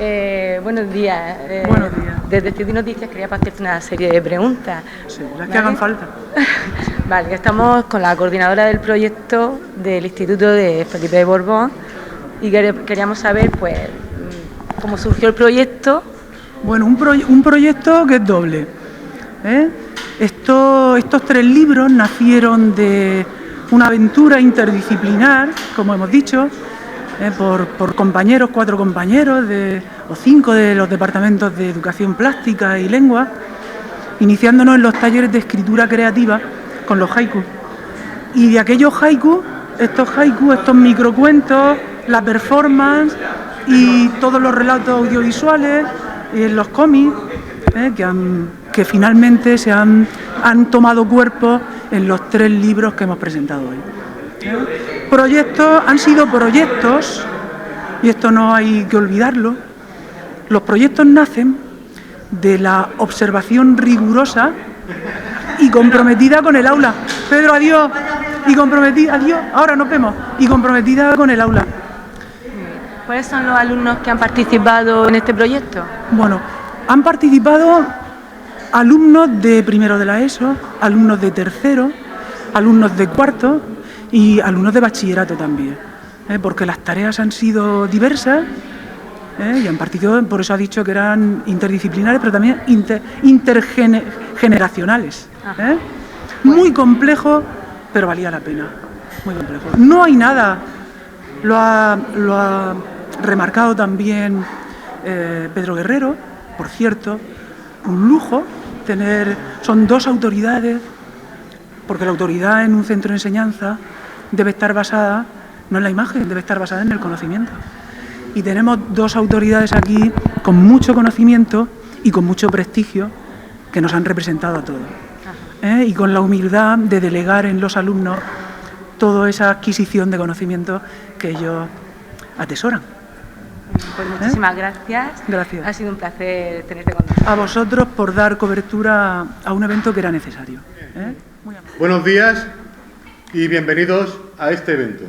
Buenos días. Buenos días. Desde City Noticias quería hacerte una serie de preguntas. Sí, las que hagan falta. Vale, estamos con la coordinadora del proyecto del Instituto de Felipe de Borbón y queríamos saber, pues, cómo surgió el proyecto. Bueno, un proyecto que es doble. Estos 3 libros nacieron de una aventura interdisciplinar, como hemos dicho, por compañeros, 4 compañeros o 5 de los departamentos de Educación Plástica y Lengua, iniciándonos en los talleres de escritura creativa con los haikus. Y de aquellos haikus, estos microcuentos, la performance y todos los relatos audiovisuales, los cómics, que finalmente han tomado cuerpo en los 3 libros que hemos presentado hoy. Han sido proyectos, y esto no hay que olvidarlo. Los proyectos nacen de la observación rigurosa y comprometida con el aula. Pedro, adiós. Adiós, ahora nos vemos. Y comprometida con el aula. ¿Cuáles son los alumnos que han participado en este proyecto? Bueno, han participado alumnos de primero de la ESO, alumnos de tercero, alumnos de cuarto y alumnos de bachillerato también, porque las tareas han sido diversas y han participado, por eso ha dicho que eran interdisciplinares, pero también intergeneracionales. Muy complejo, pero valía la pena. Muy complejo. No hay nada, lo ha remarcado también Pedro Guerrero, por cierto, un lujo son 2 autoridades, porque la autoridad en un centro de enseñanza debe estar basada, no en la imagen, debe estar basada en el conocimiento. Y tenemos 2 autoridades aquí con mucho conocimiento y con mucho prestigio que nos han representado a todos. Y con la humildad de delegar en los alumnos toda esa adquisición de conocimiento que ellos atesoran. Pues muchísimas gracias. Gracias. Ha sido un placer tenerte con nosotros. A vosotros por dar cobertura a un evento que era necesario. Buenos días y bienvenidos a este evento.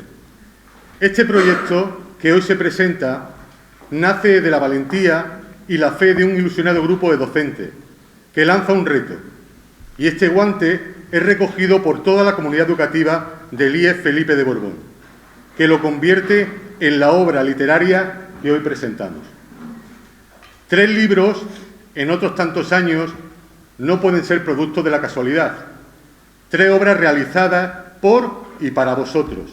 Este proyecto que hoy se presenta nace de la valentía y la fe de un ilusionado grupo de docentes que lanza un reto. Y este guante es recogido por toda la comunidad educativa del IEF Felipe de Borbón, que lo convierte en la obra literaria que hoy presentamos. 3 libros, en otros tantos años, no pueden ser producto de la casualidad. 3 obras realizadas por y para vosotros,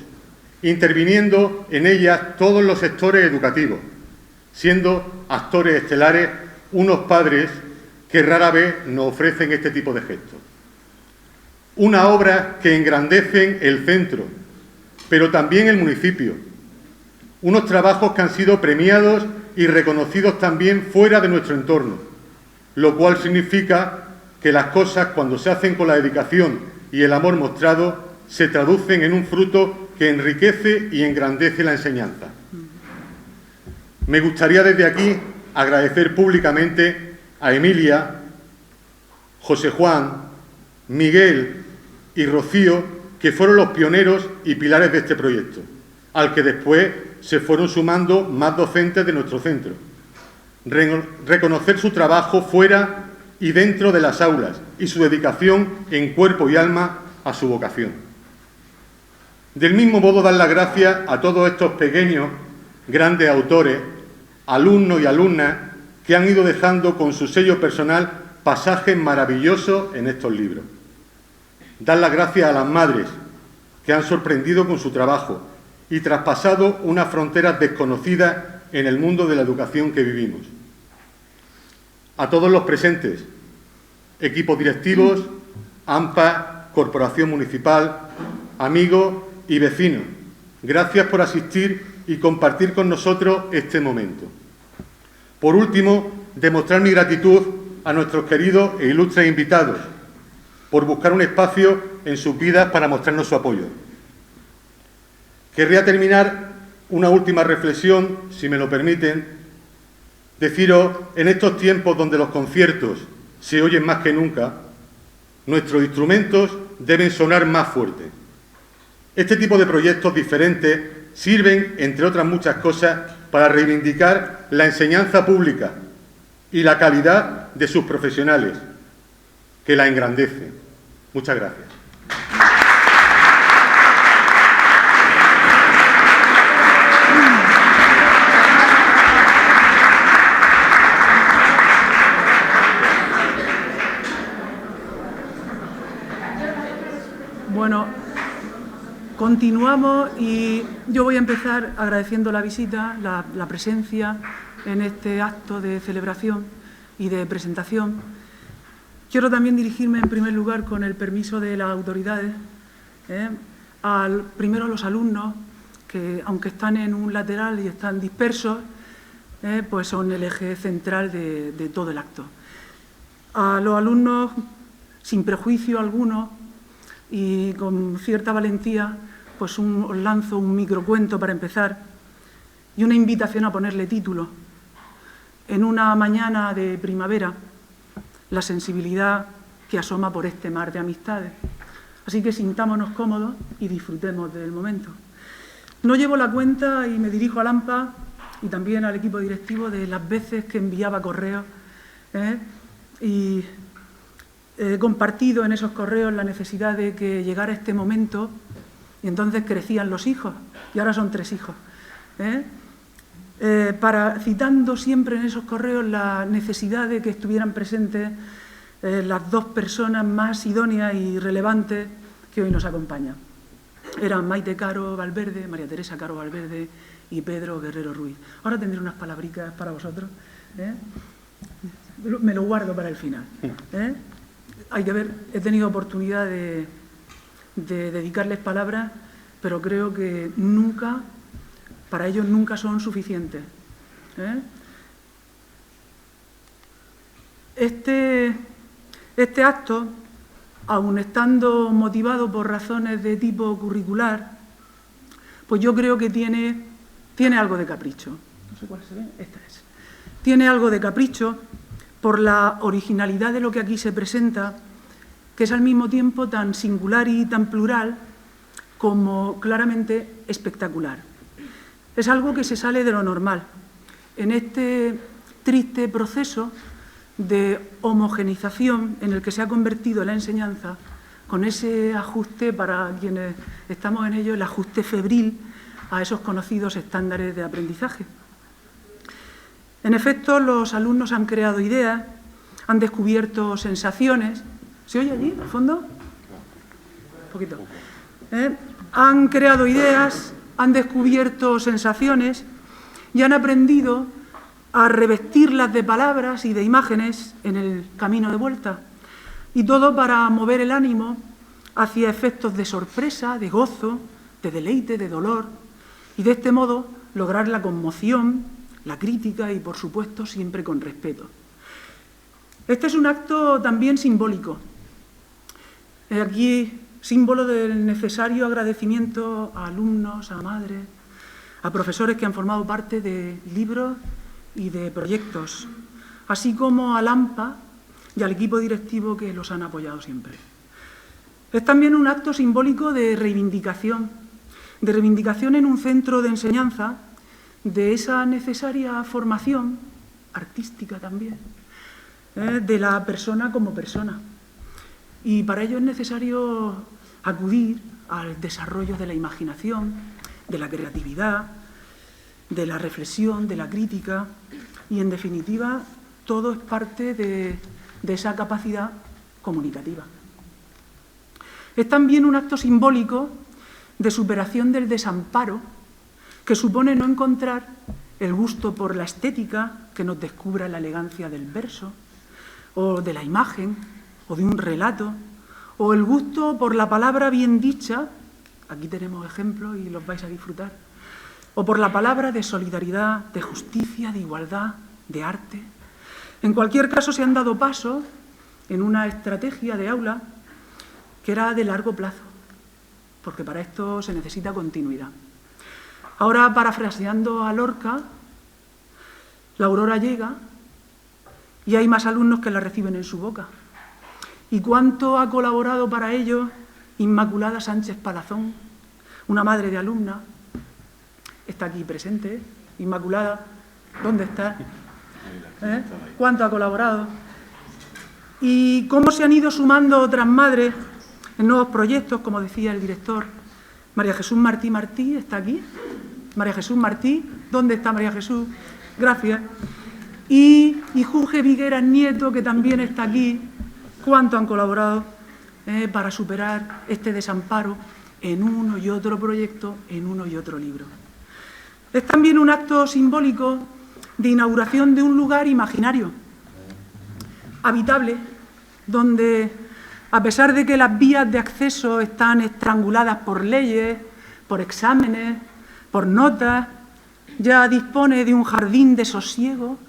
interviniendo en ellas todos los sectores educativos, siendo actores estelares unos padres que rara vez nos ofrecen este tipo de gestos. Una obra que engrandecen el centro, pero también el municipio. Unos trabajos que han sido premiados y reconocidos también fuera de nuestro entorno, lo cual significa que las cosas, cuando se hacen con la dedicación y el amor mostrado, se traducen en un fruto que enriquece y engrandece la enseñanza. Me gustaría desde aquí agradecer públicamente a Emilia, José Juan, Miguel y Rocío, que fueron los pioneros y pilares de este proyecto, al que después se fueron sumando más docentes de nuestro centro. Reconocer su trabajo fuera y dentro de las aulas y su dedicación en cuerpo y alma a su vocación. Del mismo modo, dar las gracias a todos estos pequeños, grandes autores, alumnos y alumnas que han ido dejando con su sello personal pasajes maravillosos en estos libros. Dar las gracias a las madres que han sorprendido con su trabajo y traspasado unas fronteras desconocidas en el mundo de la educación que vivimos. A todos los presentes, equipos directivos, AMPA, Corporación Municipal, amigos y vecinos, gracias por asistir y compartir con nosotros este momento. Por último, demostrar mi gratitud a nuestros queridos e ilustres invitados por buscar un espacio en sus vidas para mostrarnos su apoyo. Querría terminar una última reflexión, si me lo permiten, deciros, en estos tiempos donde los conciertos se oyen más que nunca, nuestros instrumentos deben sonar más fuerte. Este tipo de proyectos diferentes sirven, entre otras muchas cosas, para reivindicar la enseñanza pública y la calidad de sus profesionales, que la engrandece. Muchas gracias. Bueno, continuamos y yo voy a empezar agradeciendo la visita, la presencia en este acto de celebración y de presentación. Quiero también dirigirme en primer lugar, con el permiso de las autoridades, primero a los alumnos, que aunque están en un lateral y están dispersos, pues son el eje central de todo el acto. A los alumnos, sin prejuicio alguno, y con cierta valentía, pues os lanzo un microcuento para empezar y una invitación a ponerle título. En una mañana de primavera, la sensibilidad que asoma por este mar de amistades. Así que sintámonos cómodos y disfrutemos del momento. No llevo la cuenta, y me dirijo a AMPA y también al equipo directivo, de las veces que enviaba correos y he compartido en esos correos la necesidad de que llegara este momento, y entonces crecían los hijos, y ahora son 3 hijos. Citando siempre en esos correos la necesidad de que estuvieran presentes las 2 personas más idóneas y relevantes que hoy nos acompañan. Eran Maite Caro Valverde, María Teresa Caro Valverde y Pedro Guerrero Ruiz. Ahora tendré unas palabricas para vosotros. Me lo guardo para el final. Hay que ver, he tenido oportunidad de dedicarles palabras, pero creo que nunca, para ellos nunca son suficientes. Este acto, aun estando motivado por razones de tipo curricular, pues yo creo que tiene algo de capricho. No sé cuál se ve, esta es. Tiene algo de capricho por la originalidad de lo que aquí se presenta, que es al mismo tiempo tan singular y tan plural como claramente espectacular. Es algo que se sale de lo normal. En este triste proceso de homogenización en el que se ha convertido la enseñanza, con ese ajuste, para quienes estamos en ello, el ajuste febril a esos conocidos estándares de aprendizaje. En efecto, los alumnos han creado ideas, han descubierto sensaciones. ¿Se oye allí, al fondo? Un poquito. Han creado ideas, han descubierto sensaciones y han aprendido a revestirlas de palabras y de imágenes en el camino de vuelta. Y todo para mover el ánimo hacia efectos de sorpresa, de gozo, de deleite, de dolor, y de este modo lograr la conmoción, la crítica y, por supuesto, siempre con respeto. Este es un acto también simbólico. Aquí, símbolo del necesario agradecimiento a alumnos, a madres, a profesores que han formado parte de libros y de proyectos, así como al AMPA y al equipo directivo que los han apoyado siempre. Es también un acto simbólico de reivindicación en un centro de enseñanza de esa necesaria formación artística también, de la persona como persona. Y para ello es necesario acudir al desarrollo de la imaginación, de la creatividad, de la reflexión, de la crítica, y en definitiva todo es parte de esa capacidad comunicativa. Es también un acto simbólico de superación del desamparo, que supone no encontrar el gusto por la estética que nos descubra la elegancia del verso, o de la imagen, o de un relato, o el gusto por la palabra bien dicha, aquí tenemos ejemplos y los vais a disfrutar, o por la palabra de solidaridad, de justicia, de igualdad, de arte. En cualquier caso, se han dado pasos en una estrategia de aula que era de largo plazo, porque para esto se necesita continuidad. Ahora, parafraseando a Lorca, la aurora llega y hay más alumnos que la reciben en su boca. ¿Y cuánto ha colaborado para ello Inmaculada Sánchez Palazón, una madre de alumna? Está aquí presente, Inmaculada, ¿dónde está? ¿Cuánto ha colaborado? Y cómo se han ido sumando otras madres en nuevos proyectos, como decía el director. María Jesús Martí está aquí. María Jesús Martí, ¿dónde está María Jesús? Gracias. Y Jorge Vigueras Nieto, que también está aquí. ¿Cuánto han colaborado para superar este desamparo en uno y otro proyecto, en uno y otro libro? Es también un acto simbólico de inauguración de un lugar imaginario, habitable, donde, a pesar de que las vías de acceso están estranguladas por leyes, por exámenes, por notas, ya dispone de un jardín de sosiego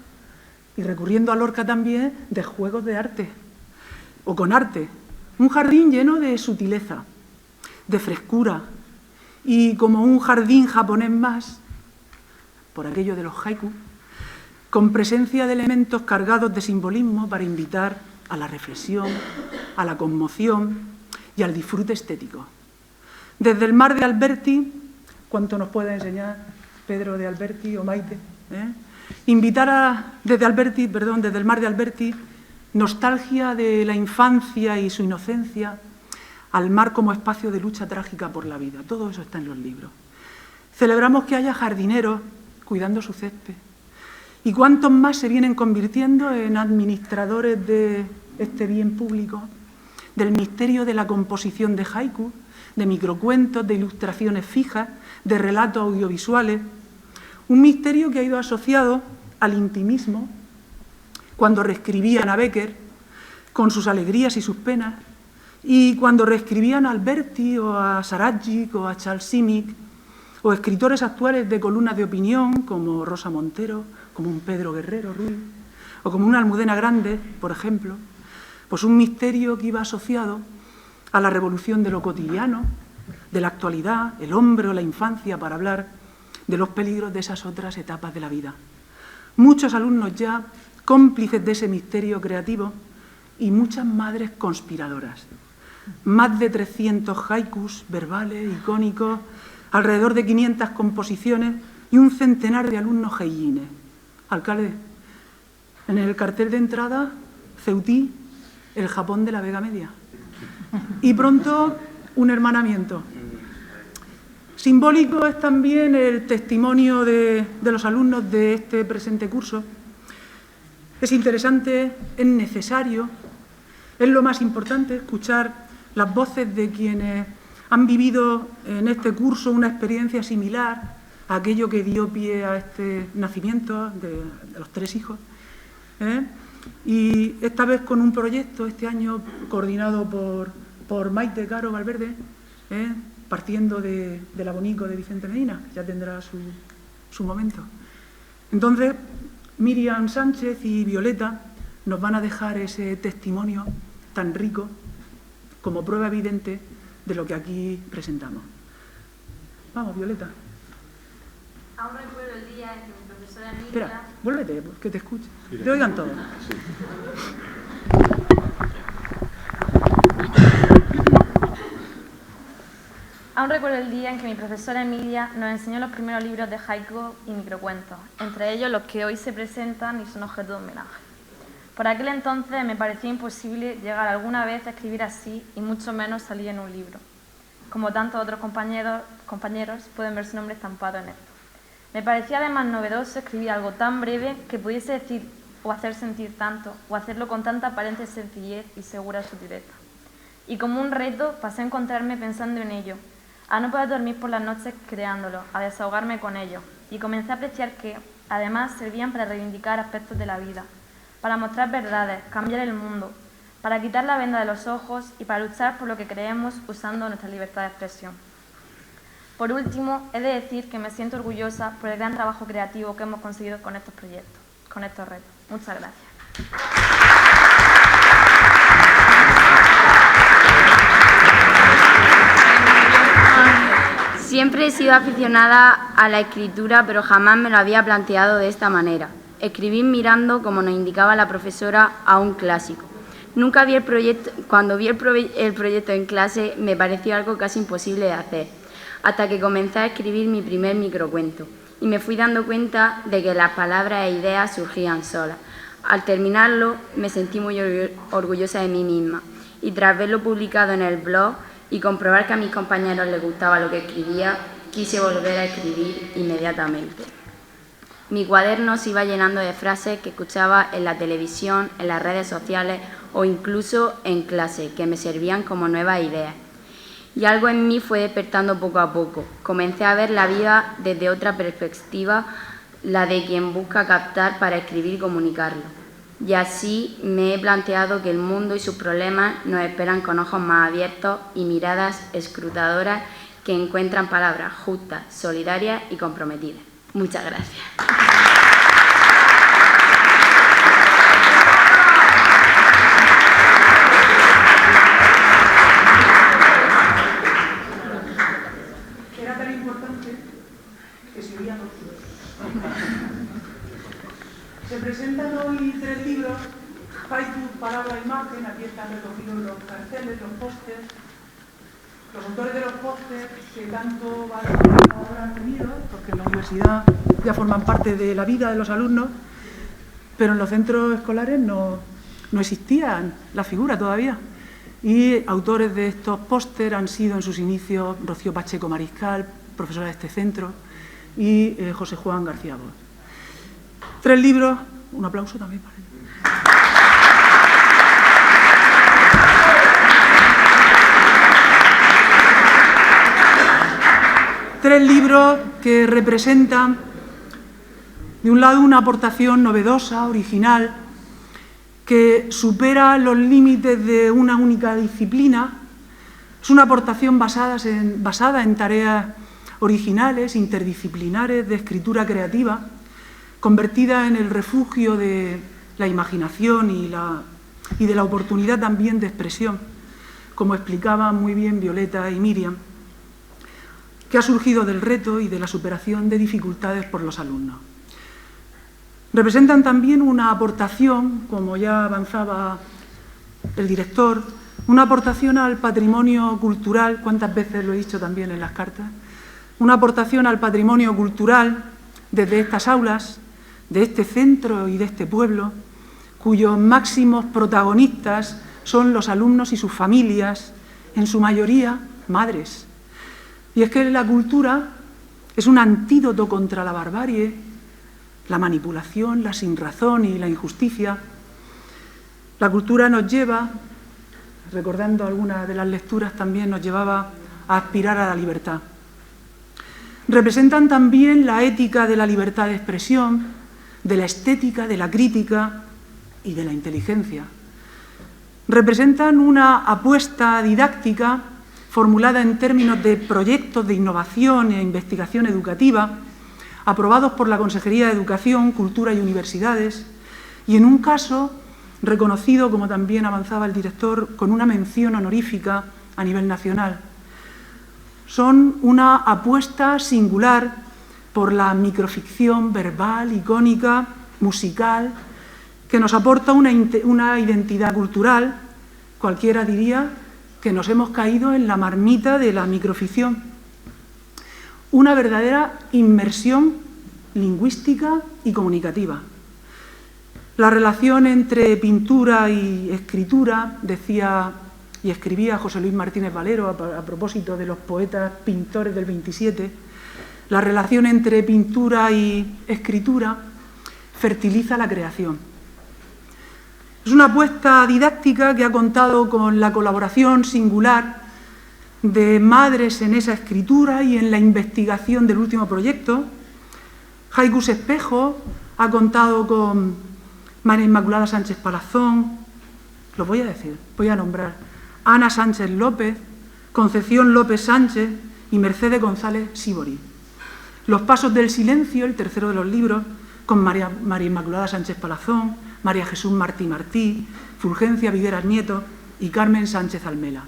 y, recurriendo a Lorca también, de juegos de arte, o con arte. Un jardín lleno de sutileza, de frescura y, como un jardín japonés más, por aquello de los haiku, con presencia de elementos cargados de simbolismo para invitar a la reflexión, a la conmoción y al disfrute estético. Desde el mar de Alberti, ¿cuánto nos puede enseñar Pedro de Alberti o Maite? Invitar desde el mar de Alberti, nostalgia de la infancia y su inocencia, al mar como espacio de lucha trágica por la vida. Todo eso está en los libros. Celebramos que haya jardineros cuidando su césped. ¿Y cuántos más se vienen convirtiendo en administradores de este bien público, del misterio de la composición de haiku, de microcuentos, de ilustraciones fijas, de relatos audiovisuales? Un misterio que ha ido asociado al intimismo, cuando reescribían a Becker, con sus alegrías y sus penas, y cuando reescribían a Alberti o a Saradjic o a Charles Simic, o escritores actuales de columnas de opinión como Rosa Montero, como un Pedro Guerrero Ruiz, o como una Almudena Grandes, por ejemplo. Pues un misterio que iba asociado a la revolución de lo cotidiano, de la actualidad, el hombre o la infancia, para hablar de los peligros de esas otras etapas de la vida. Muchos alumnos ya cómplices de ese misterio creativo y muchas madres conspiradoras. Más de 300 haikus verbales, icónicos, alrededor de 500 composiciones y un centenar de alumnos heiyines. Alcalde, en el cartel de entrada, Ceutí, el Japón de la Vega Media. Y pronto, un hermanamiento. Simbólico es también el testimonio de los alumnos de este presente curso. Es interesante, es necesario, es lo más importante escuchar las voces de quienes han vivido en este curso una experiencia similar a aquello que dio pie a este nacimiento de los 3 hijos. Y esta vez con un proyecto, este año coordinado por Maite Caro Valverde, partiendo del abonico de Vicente Medina, que ya tendrá su momento. Entonces, Miriam Sánchez y Violeta nos van a dejar ese testimonio tan rico como prueba evidente de lo que aquí presentamos. Vamos, Violeta. Aún recuerdo el día en que mi profesora Emilia... Espera, vuélvete, que te escuche. Te oigan todos. Aún recuerdo el día en que mi profesora Emilia nos enseñó los primeros libros de haiku y microcuentos, entre ellos los que hoy se presentan y son objeto de homenaje. Por aquel entonces me parecía imposible llegar alguna vez a escribir así y mucho menos salir en un libro. Como tantos otros compañeros pueden ver su nombre estampado en esto. Me parecía además novedoso escribir algo tan breve que pudiese decir o hacer sentir tanto, o hacerlo con tanta aparente sencillez y segura sutileza. Y como un reto pasé a encontrarme pensando en ello, a no poder dormir por las noches creándolo, a desahogarme con ello, y comencé a apreciar que, además, servían para reivindicar aspectos de la vida, para mostrar verdades, cambiar el mundo, para quitar la venda de los ojos y para luchar por lo que creemos usando nuestra libertad de expresión. Por último, he de decir que me siento orgullosa por el gran trabajo creativo que hemos conseguido con estos proyectos, con estos retos. Muchas gracias. Siempre he sido aficionada a la escritura, pero jamás me lo había planteado de esta manera. Escribir mirando, como nos indicaba la profesora, a un clásico. Nunca vi el proyecto, cuando vi el proyecto en clase me pareció algo casi imposible de hacer, hasta que comencé a escribir mi primer microcuento. y me fui dando cuenta de que las palabras e ideas surgían solas. Al terminarlo me sentí muy orgullosa de mí misma y tras verlo publicado en el blog y comprobar que a mis compañeros les gustaba lo que escribía, quise volver a escribir inmediatamente. Mi cuaderno se iba llenando de frases que escuchaba en la televisión, en las redes sociales o incluso en clase, que me servían como nuevas ideas. Y algo en mí fue despertando poco a poco. Comencé a ver la vida desde otra perspectiva, la de quien busca captar para escribir y comunicarlo. Y así me he planteado que el mundo y sus problemas nos esperan con ojos más abiertos y miradas escrutadoras que encuentran palabras justas, solidarias y comprometidas. Muchas gracias. Era tan importante que se oía todo. Se presentan hoy 3 libros, Haiku, Palabra, Imagen, aquí están recogidos los carteles, los pósters, los autores de los pósters que tanto valor ahora han tenido, porque en la universidad ya forman parte de la vida de los alumnos, pero en los centros escolares no existían la figura todavía. Y autores de estos pósters han sido en sus inicios Rocío Pacheco Mariscal, profesora de este centro, y José Juan García Bosch. 3 libros, un aplauso también para ellos. 3 libros que representan, de un lado, una aportación novedosa, original, que supera los límites de una única disciplina. Es una aportación basada en tareas originales, interdisciplinares, de escritura creativa, convertida en el refugio de la imaginación y de la oportunidad también de expresión, como explicaban muy bien Violeta y Miriam, que ha surgido del reto y de la superación de dificultades por los alumnos. Representan también una aportación, como ya avanzaba el director, una aportación al patrimonio cultural, cuántas veces lo he dicho también en las cartas, una aportación al patrimonio cultural desde estas aulas, de este centro y de este pueblo, cuyos máximos protagonistas son los alumnos y sus familias, en su mayoría madres. Y es que la cultura es un antídoto contra la barbarie, la manipulación, la sinrazón y la injusticia. La cultura nos lleva, recordando algunas de las lecturas, también nos llevaba a aspirar a la libertad. Representan también la ética de la libertad de expresión, de la estética, de la crítica y de la inteligencia. Representan una apuesta didáctica formulada en términos de proyectos de innovación e investigación educativa, aprobados por la Consejería de Educación, Cultura y Universidades, y en un caso reconocido, como también avanzaba el director, con una mención honorífica a nivel nacional. Son una apuesta singular por la microficción verbal, icónica, musical, que nos aporta una identidad cultural. Cualquiera diría que nos hemos caído en la marmita de la microficción. Una verdadera inmersión lingüística y comunicativa. La relación entre pintura y escritura, decía y escribía José Luis Martínez Valero a propósito de los poetas pintores del 27, la relación entre pintura y escritura fertiliza la creación. Es una apuesta didáctica que ha contado con la colaboración singular de madres en esa escritura y en la investigación del último proyecto. Haikus Espejo ha contado con María Inmaculada Sánchez Palazón, lo voy a decir, voy a nombrar, Ana Sánchez López, Concepción López Sánchez y Mercedes González Sibori. Los Pasos del Silencio, el tercero de los libros, con María Inmaculada Sánchez Palazón, María Jesús Martí Martí, Fulgencia Vigueras Nieto y Carmen Sánchez Almela.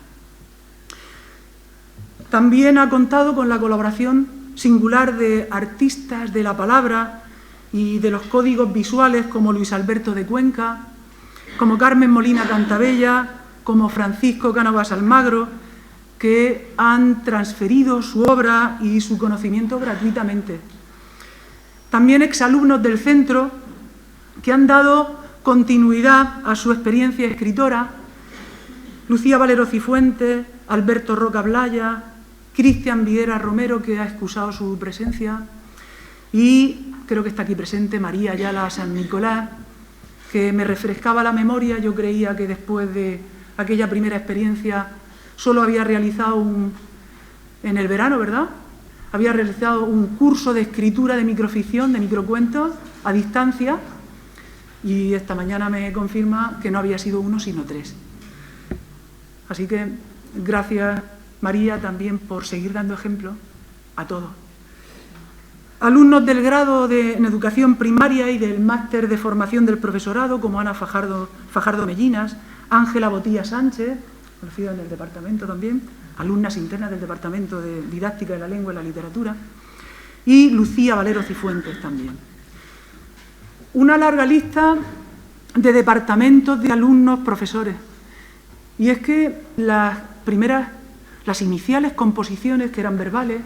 También ha contado con la colaboración singular de artistas de la palabra y de los códigos visuales como Luis Alberto de Cuenca, como Carmen Molina Cantabella, como Francisco Cánovas Almagro, que han transferido su obra y su conocimiento gratuitamente. también exalumnos del centro que han dado continuidad a su experiencia escritora: Lucía Valero Cifuentes, Alberto Roca Blaya, Cristian Videra Romero, que ha excusado su presencia, y creo que está aquí presente María Ayala San Nicolás, que me refrescaba la memoria. Yo creía que después de aquella primera experiencia solo había realizado en el verano, ¿verdad? Había realizado un curso de escritura de microficción, de microcuentos, a distancia, y esta mañana me confirma que no había sido uno, sino 3. Así que gracias, María, también por seguir dando ejemplo a todos. Alumnos del grado en educación primaria y del máster de formación del profesorado, como Ana Fajardo Mellinas, Ángela Botilla Sánchez, conocida en el departamento también, alumnas internas del Departamento de Didáctica de la Lengua y la Literatura, y Lucía Valero Cifuentes también. Una larga lista de departamentos, de alumnos, profesores. Y es que las iniciales composiciones, que eran verbales,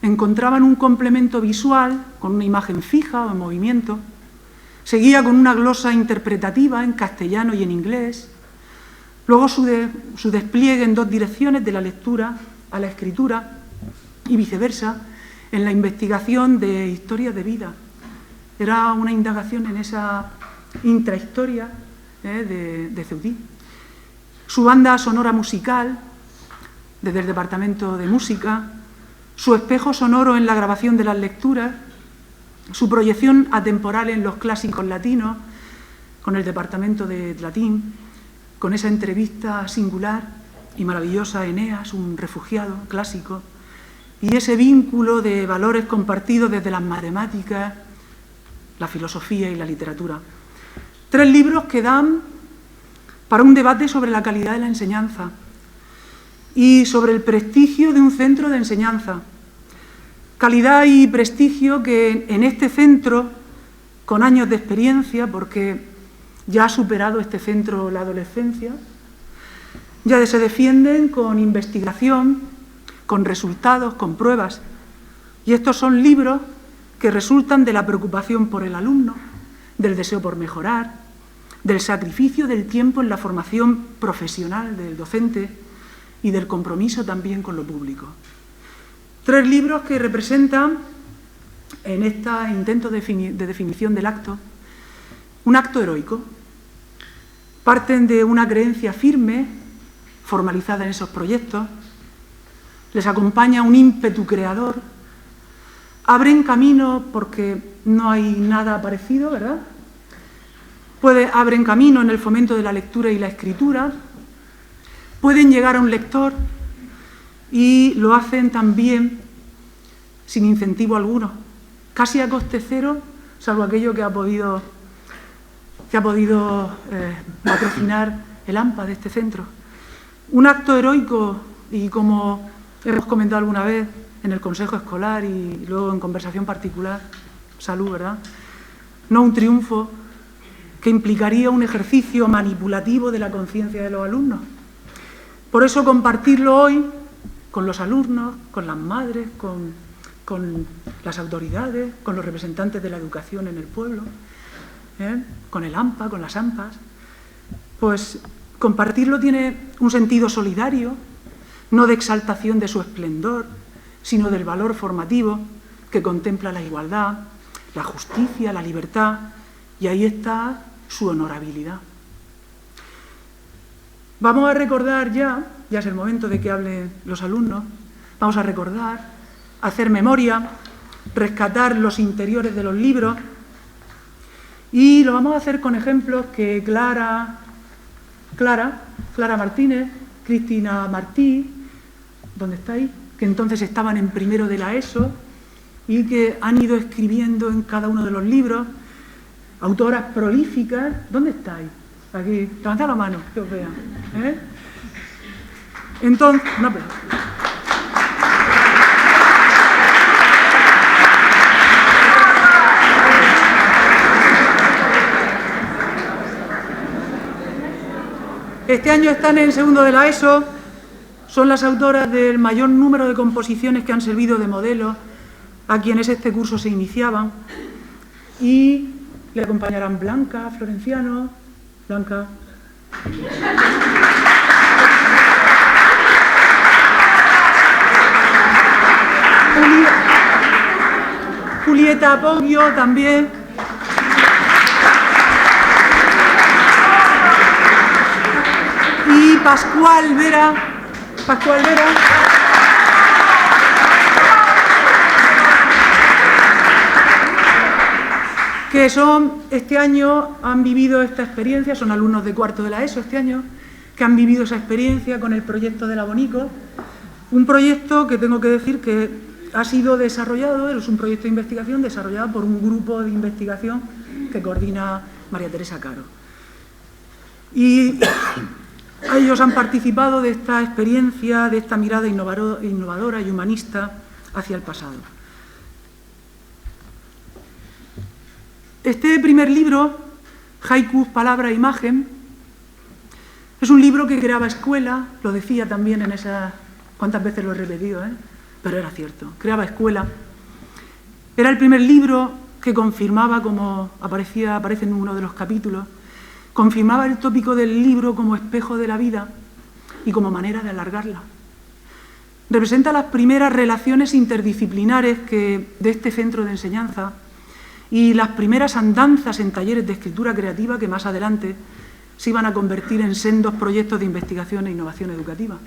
encontraban un complemento visual con una imagen fija o en movimiento, seguía con una glosa interpretativa en castellano y en inglés, luego su despliegue en 2 direcciones, de la lectura a la escritura y viceversa, en la investigación de historias de vida. Era una indagación en esa intrahistoria de Ceutí. Su banda sonora musical, desde el Departamento de Música, su espejo sonoro en la grabación de las lecturas, su proyección atemporal en los clásicos latinos, con el Departamento de Latín, con esa entrevista singular y maravillosa a Eneas, un refugiado clásico, y ese vínculo de valores compartidos desde las matemáticas, la filosofía y la literatura. 3 libros que dan para un debate sobre la calidad de la enseñanza y sobre el prestigio de un centro de enseñanza. Calidad y prestigio que en este centro, con años de experiencia, porque ya ha superado este centro la adolescencia, ya se defienden con investigación, con resultados, con pruebas. Y estos son libros que resultan de la preocupación por el alumno, del deseo por mejorar, del sacrificio del tiempo en la formación profesional del docente y del compromiso también con lo público. 3 libros que representan, en este intento de definición del acto, un acto heroico. Parten de una creencia firme, formalizada en esos proyectos, les acompaña un ímpetu creador, abren camino porque no hay nada parecido, ¿verdad? Abren camino en el fomento de la lectura y la escritura, pueden llegar a un lector y lo hacen también sin incentivo alguno, casi a coste cero, salvo aquello que ha podido patrocinar el AMPA de este centro. Un acto heroico, y como hemos comentado alguna vez en el consejo escolar y luego en conversación particular, salud, ¿verdad? No un triunfo que implicaría un ejercicio manipulativo de la conciencia de los alumnos. Por eso compartirlo hoy con los alumnos, con las madres, con las autoridades, con los representantes de la educación en el pueblo, con el AMPA, con las AMPAs, pues compartirlo tiene un sentido solidario, no de exaltación de su esplendor, sino del valor formativo que contempla la igualdad, la justicia, la libertad, y ahí está su honorabilidad. Vamos a recordar ya es el momento de que hablen los alumnos, vamos a recordar, hacer memoria, rescatar los interiores de los libros, y lo vamos a hacer con ejemplos que Clara Martínez, Cristina Martí, ¿dónde estáis?, que entonces estaban en primero de la ESO y que han ido escribiendo en cada uno de los libros, autoras prolíficas. ¿Dónde estáis? Aquí, levantad la mano, que os vean. Entonces, no, pero... Este año están en segundo de la ESO, son las autoras del mayor número de composiciones que han servido de modelo a quienes este curso se iniciaban, y le acompañarán Blanca Florenciano. Blanca. Julieta Poggio también. Y Pascual Vera. Que este año han vivido esta experiencia, son alumnos de cuarto de la ESO este año, que han vivido esa experiencia con el proyecto del abonico, un proyecto que tengo que decir que ha sido desarrollado, es un proyecto de investigación desarrollado por un grupo de investigación que coordina María Teresa Caro. Y ellos han participado de esta experiencia, de esta mirada innovadora y humanista hacia el pasado. Este primer libro, Haikus, Palabra e Imagen, es un libro que creaba escuela, lo decía también en esa... ¿Cuántas veces lo he repetido, Pero era cierto, creaba escuela. Era el primer libro que confirmaba, como aparece en uno de los capítulos, confirmaba el tópico del libro como espejo de la vida y como manera de alargarla. Representa las primeras relaciones interdisciplinares de este centro de enseñanza y las primeras andanzas en talleres de escritura creativa que más adelante se iban a convertir en sendos proyectos de investigación e innovación educativa.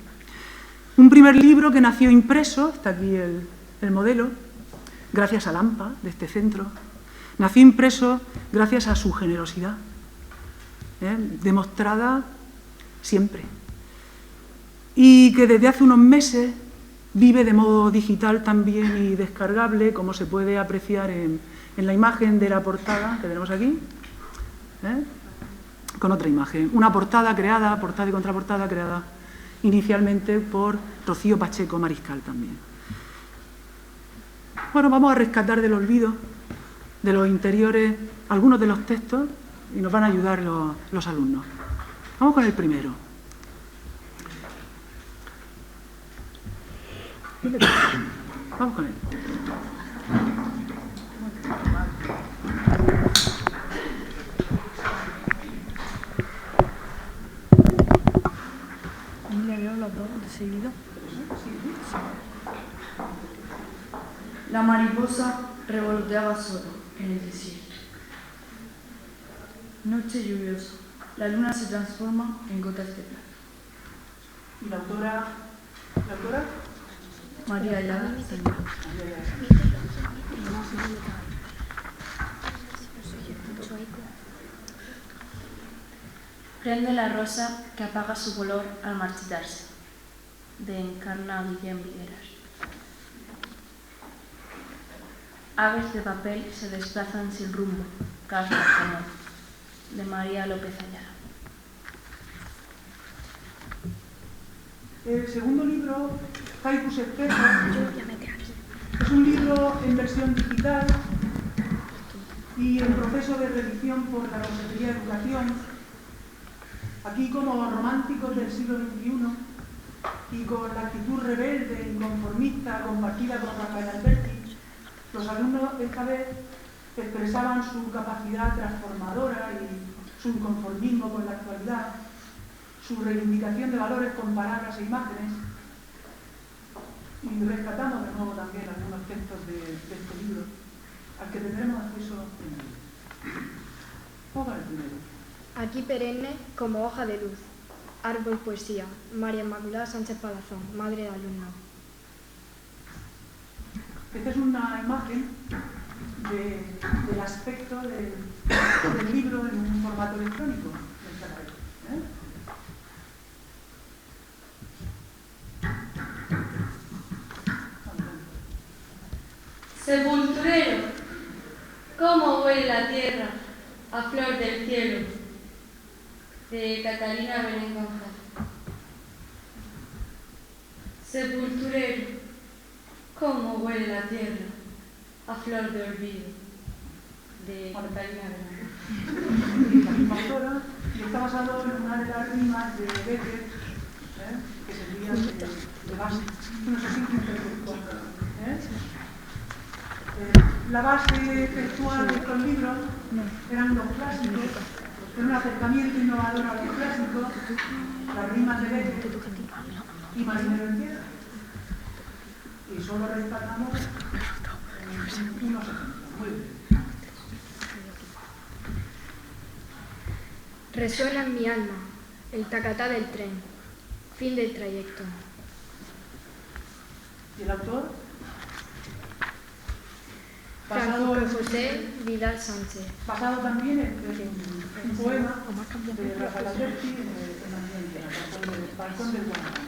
Un primer libro que nació impreso, está aquí el modelo, gracias al AMPA de este centro. Nació impreso gracias a su generosidad, demostrada siempre. Y que desde hace unos meses vive de modo digital también y descargable, como se puede apreciar en la imagen de la portada que tenemos aquí, con otra imagen. Una portada y contraportada creada inicialmente por Rocío Pacheco Mariscal también. Bueno, vamos a rescatar del olvido, de los interiores, algunos de los textos y nos van a ayudar los alumnos. Vamos con el primero. Vamos con él. La mariposa revoloteaba solo en el desierto. Noche lluviosa. La luna se transforma en gotas de plata. ¿Y la autora? María Ayala. Prende la rosa que apaga su color al marchitarse. De Encarna Guillén Vigueras. Aves de papel se desplazan sin rumbo, Carlos Español, de María López Ayala. El segundo libro, Haikus Espejo, es un libro en versión digital y en proceso de reedición por la Consejería de Educación, aquí como románticos del siglo XXI y con la actitud rebelde, inconformista, compartida con Rafael Alberti. Los alumnos esta vez expresaban su capacidad transformadora y su inconformismo con la actualidad, su reivindicación de valores con palabras e imágenes, y rescatamos de nuevo también algunos textos de este libro, al que tendremos acceso primero. Vamos al primero. Aquí perenne como hoja de luz. Árbol poesía. María Inmaculada Sánchez Palazón, madre de alumno. Esta es una imagen del aspecto del libro en un formato electrónico. Sepulturero, cómo huele la tierra a flor del cielo, de Catalina Benengonzal. Sepulturero, cómo huele la tierra a flor de olvido, de Catalina Benengonzal. La misma autora, y está basado en una de las rimas de Becker, que servían de base. No sé si La base textual de estos libros eran unos clásicos, era un acercamiento innovador a los clásicos, las rimas de Becker y Marinero en tierra. Y solo rescatamos unos ejemplos. Muy bien. Resuena en mi alma el tacatá del tren, fin del trayecto. ¿Y el autor? Francisco José Vidal Sánchez. Basado también en un poema de Rafael Alberti, el balcón del Guadalajara.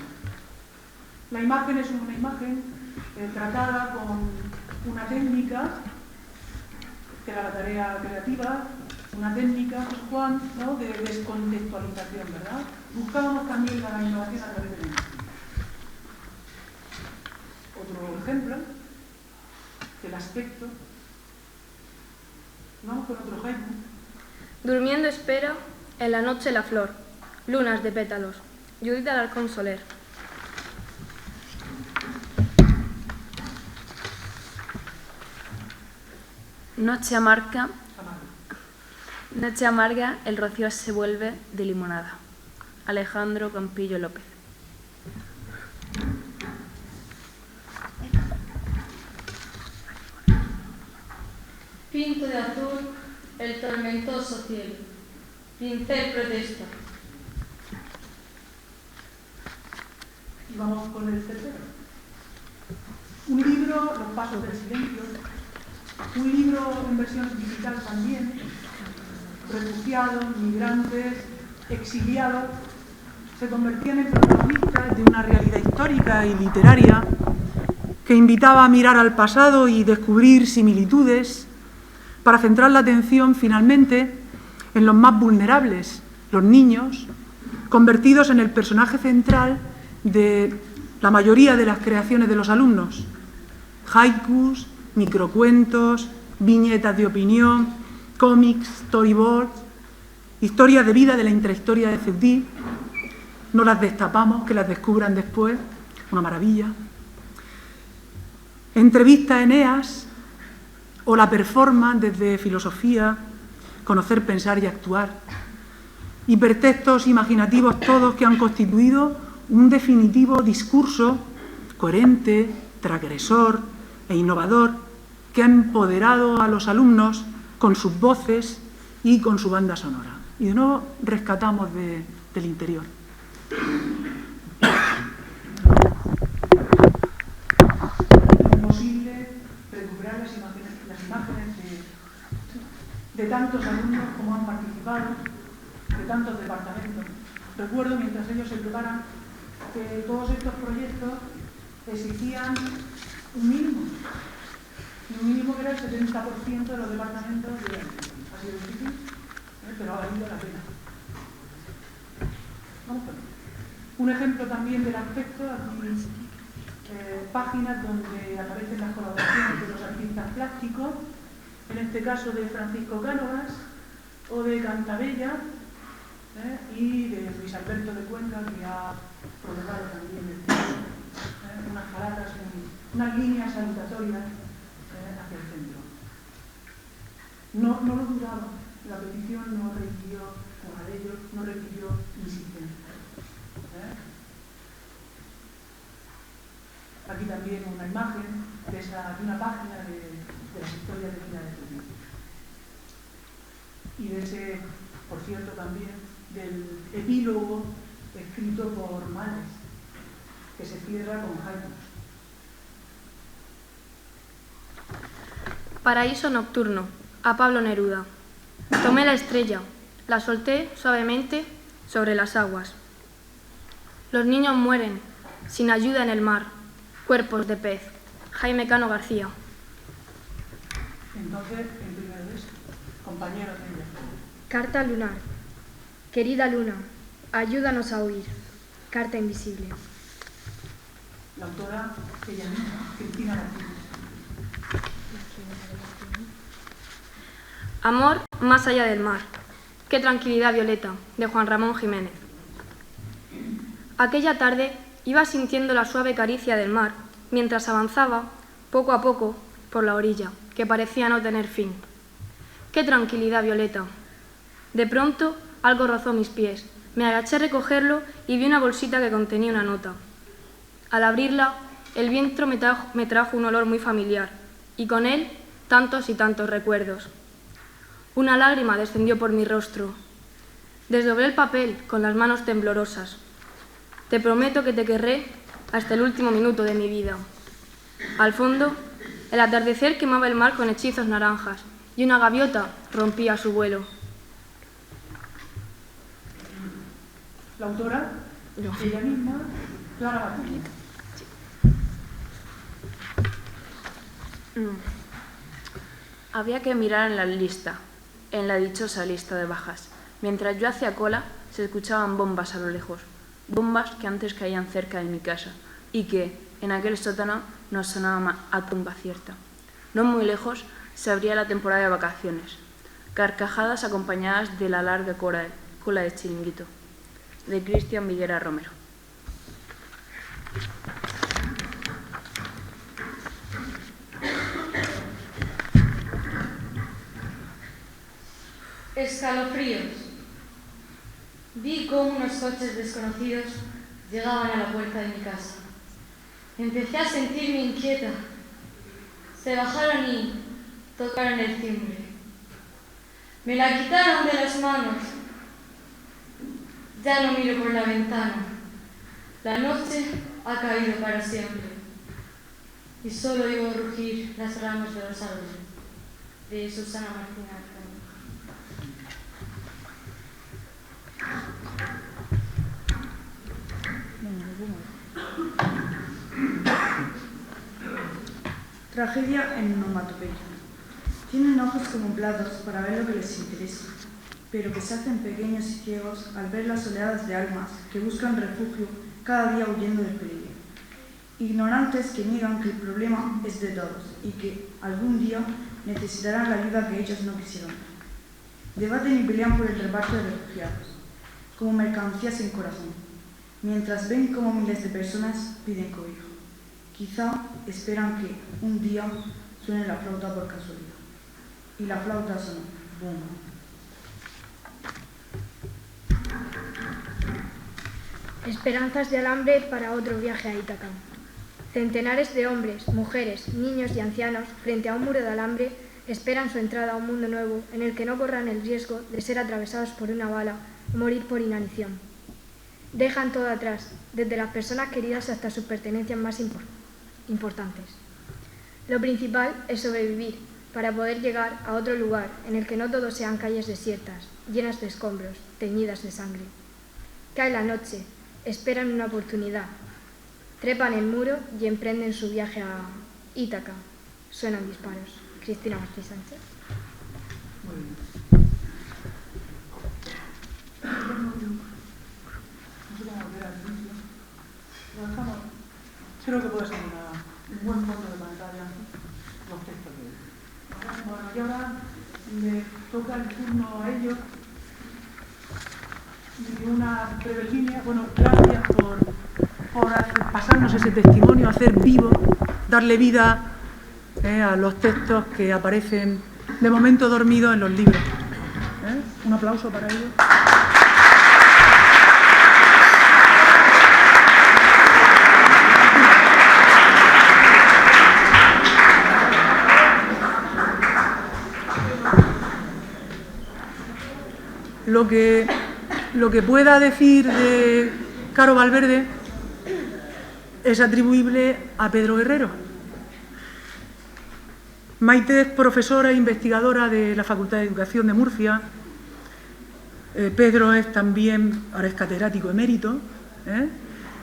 La imagen es una imagen tratada con una técnica, que era la tarea creativa, una técnica, Juan, ¿no?, de descontextualización, ¿verdad? Buscábamos también la innovación a través de la imagen. Otro ejemplo, el aspecto. Vamos con otro haiku. Durmiendo espera en la noche la flor, lunas de pétalos, Judith Alarcón Soler. Noche amarga, el rocío se vuelve de limonada. Alejandro Campillo López. Pinto de azul el tormentoso cielo, pincel protesta. Y vamos con el tercero. Un libro, Los pasos del silencio. Un libro en versión digital también. Refugiados, migrantes, exiliados, se convertían en protagonistas de una realidad histórica y literaria que invitaba a mirar al pasado y descubrir similitudes para centrar la atención finalmente en los más vulnerables, los niños, convertidos en el personaje central de la mayoría de las creaciones de los alumnos. Haikus, microcuentos, viñetas de opinión, cómics, storyboards, historias de vida de la intrahistoria de Ceuta. No las destapamos, que las descubran después, una maravilla. Entrevista a Eneas o la performance desde filosofía, conocer, pensar y actuar. Hipertextos imaginativos todos que han constituido un definitivo discurso coherente, transgresor e innovador que ha empoderado a los alumnos con sus voces y con su banda sonora. Y de nuevo rescatamos del interior. Es imposible recuperar las imágenes de tantos alumnos como han participado, de tantos departamentos. Recuerdo, mientras ellos se preparan, que todos estos proyectos exigían un mínimo. Y un mínimo que era el 70% de los departamentos de ha sido difícil, pero ha valido la pena. Vamos a ver. Un ejemplo también del aspecto, aquí páginas donde aparecen las colaboraciones de los artistas plásticos, en este caso de Francisco Cánovas o de Cantabella, y de Luis Alberto de Cuenca, que ha provocado también unas palabras, unas líneas salutatorias hacia el centro. No lo dudaba, la petición no requirió corralello, no requirió insistencia. Aquí también una imagen de una página de las historias de vida de Ceuta. Y de ese, por cierto, también del epílogo escrito por Manes, que se cierra con haikus. Paraíso nocturno, a Pablo Neruda. Tomé la estrella, la solté suavemente sobre las aguas. Los niños mueren, sin ayuda en el mar, cuerpos de pez. Jaime Cano García. Entonces, el primero de esto, compañeros de ella. Carta lunar. Querida luna, ayúdanos a huir. Carta invisible. La autora, ella misma, Cristina Martínez. Amor más allá del mar. Qué tranquilidad violeta, de Juan Ramón Jiménez. Aquella tarde iba sintiendo la suave caricia del mar, mientras avanzaba, poco a poco, por la orilla, que parecía no tener fin. ¡Qué tranquilidad, Violeta! De pronto, algo rozó mis pies. Me agaché a recogerlo y vi una bolsita que contenía una nota. Al abrirla, el viento me trajo un olor muy familiar, y con él tantos y tantos recuerdos. Una lágrima descendió por mi rostro. Desdoblé el papel con las manos temblorosas. Te prometo que te querré hasta el último minuto de mi vida. Al fondo, el atardecer quemaba el mar con hechizos naranjas y una gaviota rompía su vuelo. La autora, ella misma, Clara Batalla. Había que mirar en la lista, en la dichosa lista de bajas. Mientras yo hacía cola, se escuchaban bombas a lo lejos, bombas que antes caían cerca de mi casa y que, en aquel sótano, nos sonaban a tumba cierta. No muy lejos se abría la temporada de vacaciones, carcajadas acompañadas de la larga cola de chiringuito, de Cristian Viguera Romero. Escalofríos. Vi cómo unos coches desconocidos llegaban a la puerta de mi casa. Empecé a sentirme inquieta. Se bajaron y tocaron el timbre. Me la quitaron de las manos. Ya no miro por la ventana. La noche ha caído para siempre. Y solo oigo rugir las ramas de los árboles. De Susana Martín Arcano. Tragedia en onomatopeya. Tienen ojos como platos para ver lo que les interesa, pero que se hacen pequeños y ciegos al ver las oleadas de almas que buscan refugio cada día huyendo del peligro. Ignorantes que niegan que el problema es de todos y que algún día necesitarán la ayuda que ellos no quisieron. Debaten y pelean por el reparto de refugiados, como mercancías sin corazón, mientras ven cómo miles de personas piden cobijo. Quizá esperan que un día suene la flauta por casualidad. Y la flauta sonó. ¡Bum! Esperanzas de alambre para otro viaje a Ítaca. Centenares de hombres, mujeres, niños y ancianos, frente a un muro de alambre, esperan su entrada a un mundo nuevo en el que no corran el riesgo de ser atravesados por una bala o morir por inanición. Dejan todo atrás, desde las personas queridas hasta sus pertenencias más importantes. Lo principal es sobrevivir para poder llegar a otro lugar en el que no todo sean calles desiertas, llenas de escombros, teñidas de sangre. Cae la noche, esperan una oportunidad, trepan el muro y emprenden su viaje a Ítaca. Suenan disparos. Cristina Martí Sánchez. Muy bien. Creo que puede ser un buen fondo de pantalla los textos de hoy. Bueno, y ahora le toca el turno a ellos. Y una breve línea. Bueno, gracias por pasarnos ese testimonio, hacer vivo, darle vida a los textos que aparecen de momento dormidos en los libros. Un aplauso para ellos. Lo que pueda decir de Caro Valverde es atribuible a Pedro Guerrero. Maite es profesora e investigadora de la Facultad de Educación de Murcia. Pedro es también, ahora es catedrático emérito,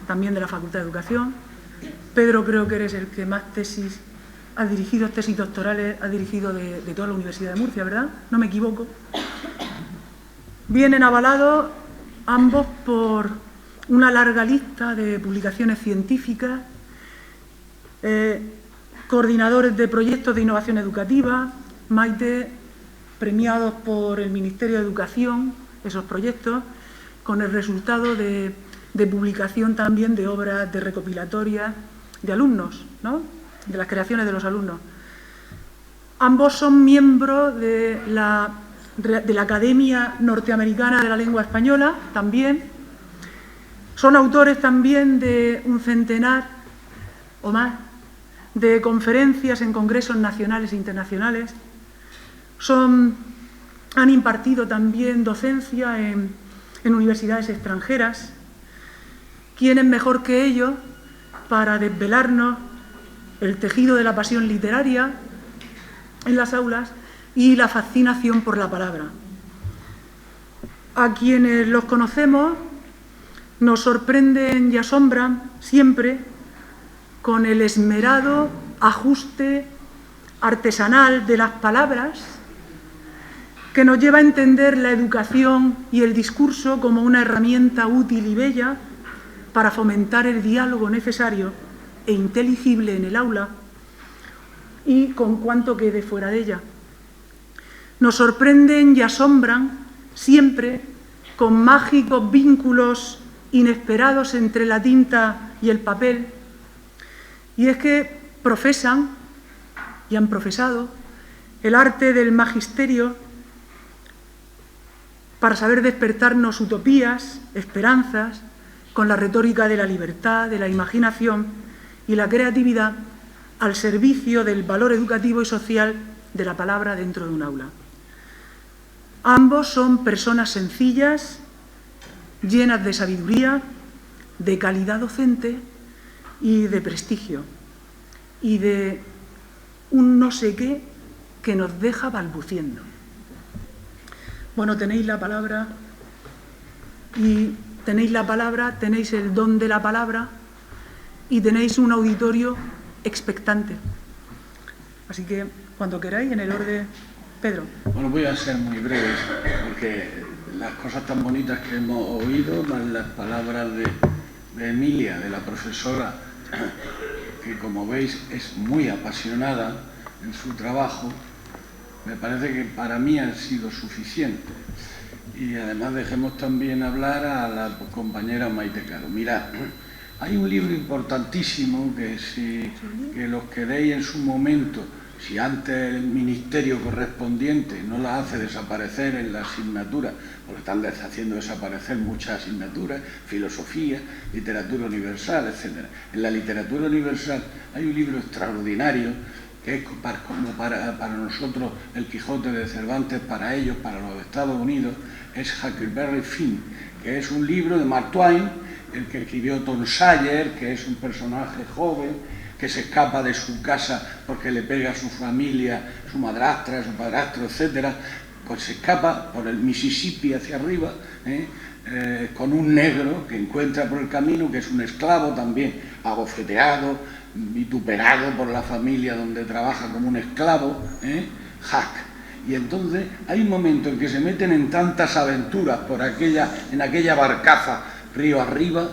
también de la Facultad de Educación. Pedro, creo que eres el que más tesis ha dirigido, tesis doctorales ha dirigido de toda la Universidad de Murcia, ¿verdad? No me equivoco. Vienen avalados ambos por una larga lista de publicaciones científicas, coordinadores de proyectos de innovación educativa, Maite, premiados por el Ministerio de Educación, esos proyectos, con el resultado de publicación también de obras de recopilatorias de alumnos, ¿no? De las creaciones de los alumnos. Ambos son miembros de la Academia Norteamericana de la Lengua Española, también. Son autores también de un centenar o más de conferencias en congresos nacionales e internacionales. Han impartido también docencia en universidades extranjeras. ¿Quién es mejor que ellos para desvelarnos el tejido de la pasión literaria en las aulas y la fascinación por la palabra? A quienes los conocemos nos sorprenden y asombran siempre con el esmerado ajuste artesanal de las palabras que nos lleva a entender la educación y el discurso como una herramienta útil y bella para fomentar el diálogo necesario e inteligible en el aula y con cuanto quede fuera de ella. Nos sorprenden y asombran siempre con mágicos vínculos inesperados entre la tinta y el papel, y es que profesan y han profesado el arte del magisterio para saber despertarnos utopías, esperanzas, con la retórica de la libertad, de la imaginación y la creatividad al servicio del valor educativo y social de la palabra dentro de un aula. Ambos son personas sencillas, llenas de sabiduría, de calidad docente y de prestigio, y de un no sé qué que nos deja balbuciendo. Bueno, tenéis la palabra, tenéis el don de la palabra y tenéis un auditorio expectante. Así que, cuando queráis, en el orden, Pedro. Bueno, voy a ser muy breve, porque las cosas tan bonitas que hemos oído, más las palabras de Emilia, de la profesora, que como veis es muy apasionada en su trabajo, me parece que para mí han sido suficientes. Y además dejemos también hablar a la compañera Maite Caro. Mirad, hay un libro importantísimo que los queréis en su momento, si antes el ministerio correspondiente no la hace desaparecer en la asignatura, porque están haciendo desaparecer muchas asignaturas, filosofía, literatura universal, etc. En la literatura universal hay un libro extraordinario que es para nosotros el Quijote de Cervantes, para ellos, para los Estados Unidos, es Huckleberry Finn, que es un libro de Mark Twain, el que escribió Tom Sawyer, que es un personaje joven, que se escapa de su casa porque le pega a su familia, su madrastra, su padrastro, etc., pues se escapa por el Mississippi hacia arriba, con un negro que encuentra por el camino, que es un esclavo también, abofeteado, vituperado por la familia donde trabaja como un esclavo, Huck. Y entonces hay un momento en que se meten en tantas aventuras en aquella barcaza río arriba,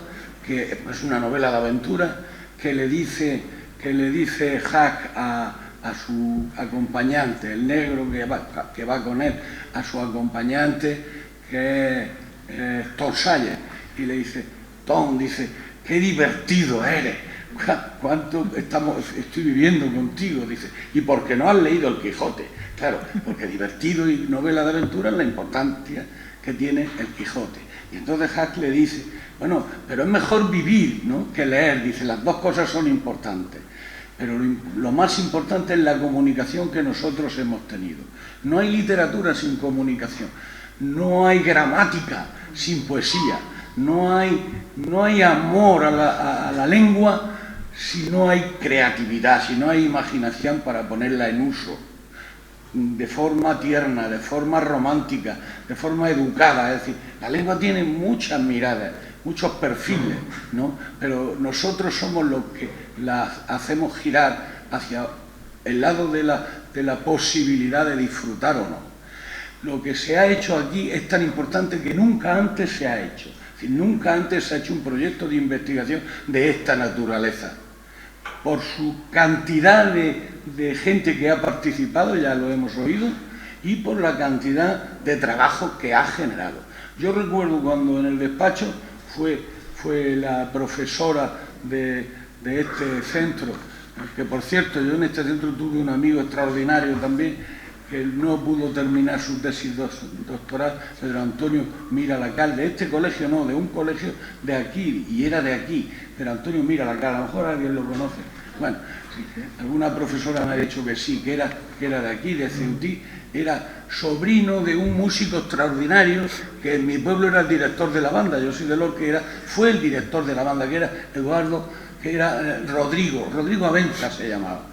que es una novela de aventuras, que le dice Huck a su acompañante, el negro que va con él, a su acompañante, que es Tom Sawyer, y le dice, Tom, dice, qué divertido eres, cuánto estoy viviendo contigo, dice, y porque no has leído el Quijote. Claro, porque divertido y novela de aventura es la importancia que tiene el Quijote. Y entonces Huck le dice, bueno, pero es mejor vivir, ¿no?, que leer. Dice, las dos cosas son importantes, pero lo más importante es la comunicación que nosotros hemos tenido. No hay literatura sin comunicación, no hay gramática sin poesía, no hay amor a la lengua si no hay creatividad, si no hay imaginación para ponerla en uso de forma tierna, de forma romántica, de forma educada. Es decir, la lengua tiene muchas miradas, muchos perfiles, ¿no? Pero nosotros somos los que la hacemos girar hacia el lado de la posibilidad de disfrutar o no. Lo que se ha hecho aquí es tan importante que nunca antes se ha hecho. Es decir, nunca antes se ha hecho un proyecto de investigación de esta naturaleza. Por su cantidad de gente que ha participado, ya lo hemos oído, y por la cantidad de trabajo que ha generado. Yo recuerdo cuando en el despacho fue la profesora de este centro, Que por cierto, yo en este centro tuve un amigo extraordinario también, que no pudo terminar su tesis doctoral, Pedro Antonio Miralacal, de este colegio no, de un colegio de aquí, y era de aquí, Pedro Antonio Miralacal, a lo mejor alguien lo conoce. Bueno, sí, alguna profesora me ha dicho que sí, que era de aquí, de Ceutí, era sobrino de un músico extraordinario, que en mi pueblo era el director de la banda, yo soy de Lorca, fue el director de la banda, que era Rodrigo Avenza se llamaba,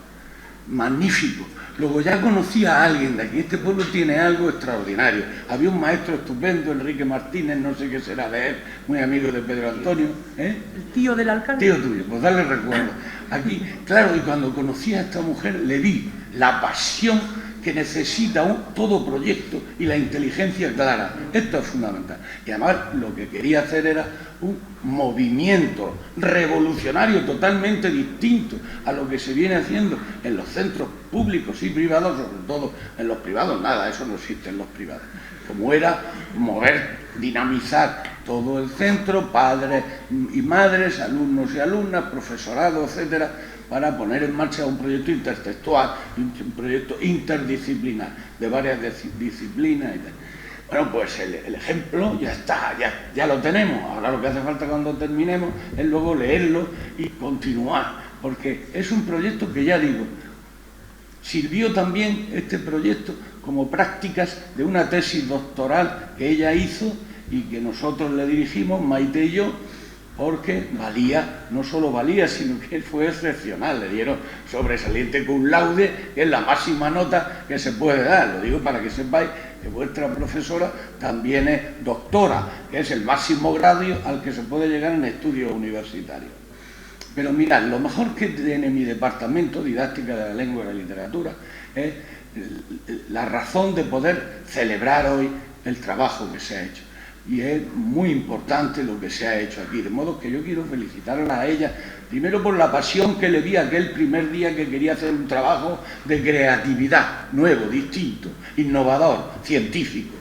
magnífico. Luego ya conocía a alguien de aquí, este pueblo tiene algo extraordinario. Había un maestro estupendo, Enrique Martínez, no sé qué será de él, muy amigo de Pedro Antonio. ¿El tío del alcalde? Tío tuyo, pues dale recuerdo. Aquí, claro, y cuando conocí a esta mujer le vi la pasión que necesita todo proyecto y la inteligencia clara. Esto es fundamental. Y además lo que quería hacer era un movimiento revolucionario totalmente distinto a lo que se viene haciendo en los centros públicos y privados, sobre todo en los privados, nada, eso no existe en los privados. Como era mover, dinamizar todo el centro, padres y madres, alumnos y alumnas, profesorado, etcétera, para poner en marcha un proyecto intertextual, un proyecto interdisciplinar, de varias disciplinas y tal. Bueno, pues el ejemplo ya está, ya lo tenemos. Ahora lo que hace falta cuando terminemos es luego leerlo y continuar, porque es un proyecto que, ya digo, sirvió también este proyecto como prácticas de una tesis doctoral que ella hizo y que nosotros le dirigimos, Maite y yo, porque valía, no solo valía, sino que fue excepcional. Le dieron sobresaliente cum laude, que es la máxima nota que se puede dar. Lo digo para que sepáis que vuestra profesora también es doctora, que es el máximo grado al que se puede llegar en estudios universitarios. Pero mirad, lo mejor que tiene mi departamento, Didáctica de la Lengua y la Literatura, es la razón de poder celebrar hoy el trabajo que se ha hecho. Y es muy importante lo que se ha hecho aquí, de modo que yo quiero felicitarla a ella, primero por la pasión que le vi aquel primer día que quería hacer un trabajo de creatividad, nuevo, distinto, innovador, científico.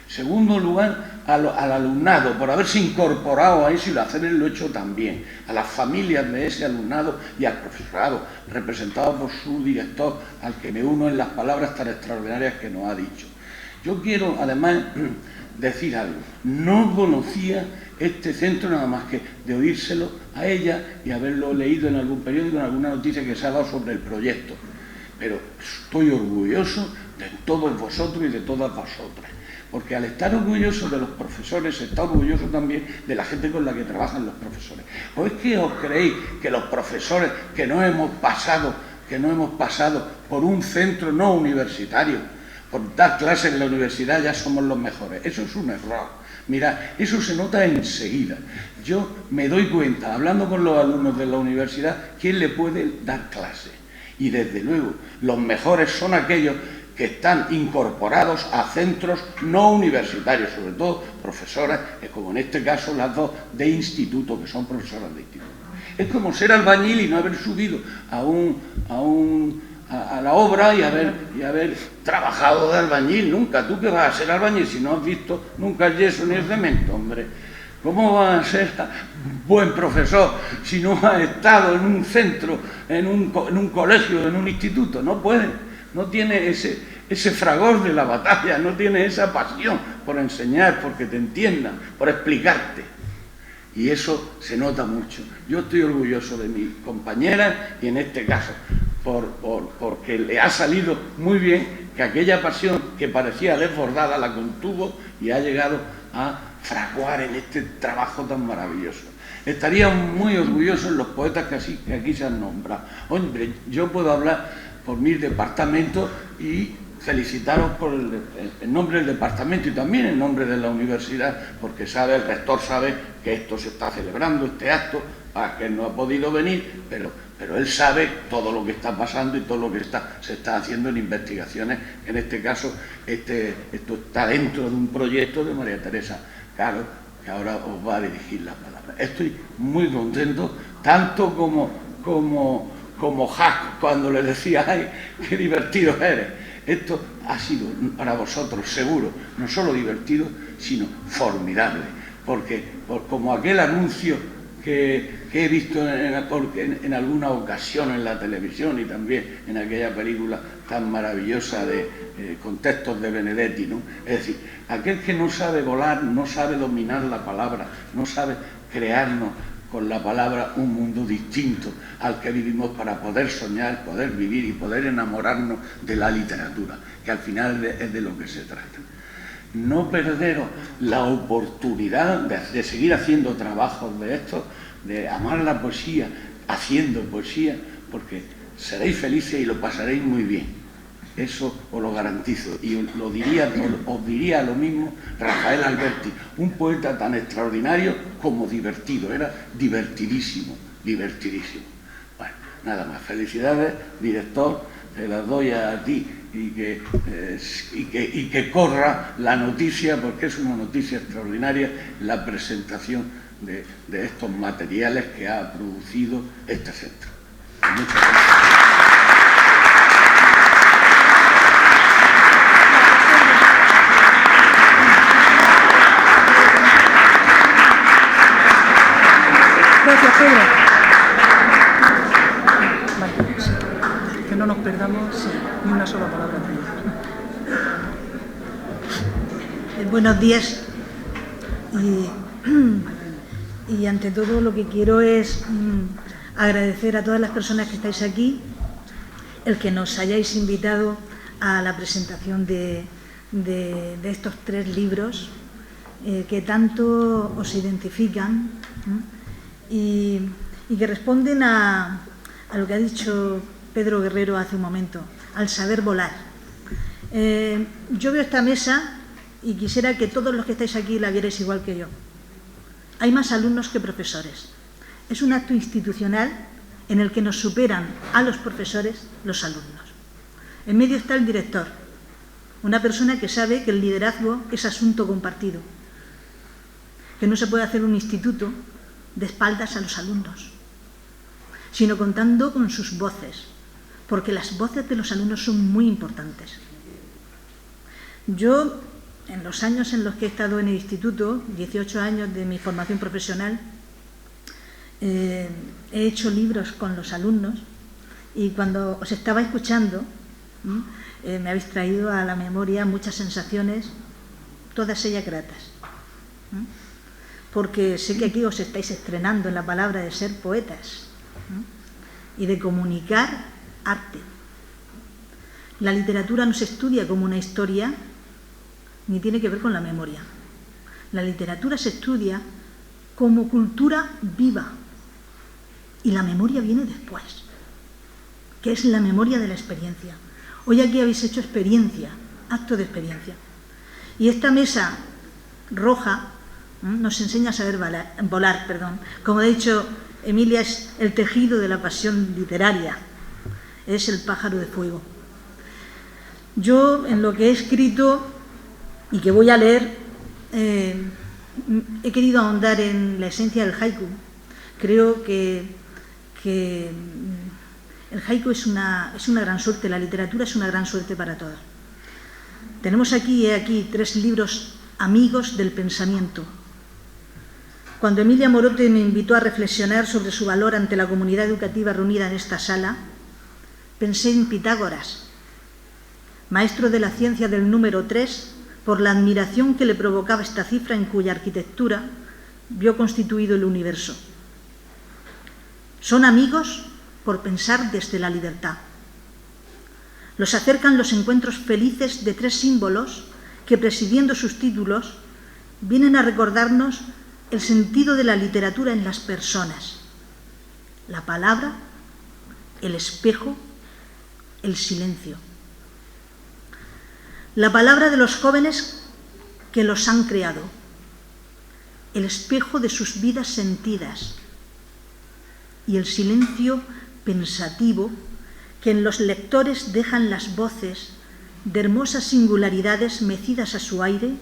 Segundo lugar, al alumnado, por haberse incorporado a eso y hacerlo hecho también, a las familias de ese alumnado y al profesorado, representado por su director, al que me uno en las palabras tan extraordinarias que nos ha dicho. Yo quiero, además, decir algo. No conocía este centro nada más que de oírselo a ella y haberlo leído en algún periódico, en alguna noticia que se ha dado sobre el proyecto. Pero estoy orgulloso de todos vosotros y de todas vosotras. Porque al estar orgulloso de los profesores, se está orgulloso también de la gente con la que trabajan los profesores. ¿O es que os creéis que los profesores que no hemos pasado por un centro no universitario, por dar clases en la universidad, ya somos los mejores? Eso es un error. Mirad, eso se nota enseguida. Yo me doy cuenta, hablando con los alumnos de la universidad, quién le puede dar clase. Y desde luego, los mejores son aquellos que están incorporados a centros no universitarios, sobre todo profesoras, como en este caso las dos de instituto, que son profesoras de instituto. Es como ser albañil y no haber subido a la obra y haber trabajado de albañil nunca. ¿Tú qué vas a ser albañil si no has visto nunca el yeso ni el cemento, hombre? ¿Cómo vas a ser buen profesor si no has estado en un centro, en un colegio, en un instituto? No puede. No tiene ese fragor de la batalla, no tiene esa pasión por enseñar, porque te entiendan, por explicarte. Y eso se nota mucho. Yo estoy orgulloso de mi compañera y en este caso porque le ha salido muy bien, que aquella pasión que parecía desbordada la contuvo y ha llegado a fraguar en este trabajo tan maravilloso. Estaría muy orgullosos los poetas que aquí se han nombrado. Hombre, yo puedo hablar por mi departamento y felicitaros en nombre del departamento y también en nombre de la universidad, porque el rector sabe que esto se está celebrando, este acto, para que él no ha podido venir, pero él sabe todo lo que está pasando y todo lo que se está haciendo en investigaciones. En este caso, esto está dentro de un proyecto de María Teresa Caro, que ahora os va a dirigir las palabras. Estoy muy contento, tanto como Jack cuando le decía, ¡ay, qué divertido eres! Esto ha sido para vosotros, seguro, no solo divertido, sino formidable, porque como aquel anuncio que he visto en alguna ocasión en la televisión y también en aquella película tan maravillosa de Contextos de Benedetti, ¿no? Es decir, aquel que no sabe volar, no sabe dominar la palabra, no sabe crearnos con la palabra un mundo distinto al que vivimos para poder soñar, poder vivir y poder enamorarnos de la literatura, que al final es de lo que se trata. No perderos la oportunidad de seguir haciendo trabajos de estos, de amar la poesía, haciendo poesía, porque seréis felices y lo pasaréis muy bien. Eso os lo garantizo. Y os diría lo mismo Rafael Alberti, un poeta tan extraordinario como divertido. Era divertidísimo, divertidísimo. Bueno, nada más. Felicidades, director, te las doy a ti y que corra la noticia, porque es una noticia extraordinaria, la presentación de estos materiales que ha producido este centro. Muchas gracias. Gracias, Pedro. Vale, que no nos perdamos ni una sola palabra tuya. Buenos días. Y ante todo lo que quiero es agradecer a todas las personas que estáis aquí el que nos hayáis invitado a la presentación de estos 3 libros que tanto os identifican y que responden a lo que ha dicho Pedro Guerrero hace un momento, al saber volar. Yo veo esta mesa y quisiera que todos los que estáis aquí la vierais igual que yo. Hay más alumnos que profesores. Es un acto institucional en el que nos superan a los profesores los alumnos. En medio está el director, una persona que sabe que el liderazgo es asunto compartido, que no se puede hacer un instituto de espaldas a los alumnos, sino contando con sus voces, porque las voces de los alumnos son muy importantes. Yo, en los años en los que he estado en el instituto, 18 años de mi formación profesional, he hecho libros con los alumnos y cuando os estaba escuchando me habéis traído a la memoria muchas sensaciones, todas ellas gratas. Porque sé que aquí os estáis estrenando en la palabra de ser poetas y de comunicar arte. La literatura no se estudia como una historia ni tiene que ver con la memoria. La literatura se estudia como cultura viva y la memoria viene después, que es la memoria de la experiencia. Hoy aquí habéis hecho experiencia, acto de experiencia. Y esta mesa roja nos enseña a saber volar. Como ha dicho Emilia, es el tejido de la pasión literaria, es el pájaro de fuego. Yo, en lo que he escrito y que voy a leer, he querido ahondar en la esencia del haiku. Creo que el haiku es una gran suerte, la literatura es una gran suerte para todos. Tenemos aquí 3 libros amigos del pensamiento. Cuando Emilia Morote me invitó a reflexionar sobre su valor ante la comunidad educativa reunida en esta sala, pensé en Pitágoras, maestro de la ciencia del número 3, por la admiración que le provocaba esta cifra en cuya arquitectura vio constituido el universo. Son amigos por pensar desde la libertad. Los acercan los encuentros felices de 3 símbolos que, presidiendo sus títulos, vienen a recordarnos el sentido de la literatura en las personas: la palabra, el espejo, el silencio. La palabra de los jóvenes que los han creado, el espejo de sus vidas sentidas y el silencio pensativo que en los lectores dejan las voces de hermosas singularidades mecidas a su aire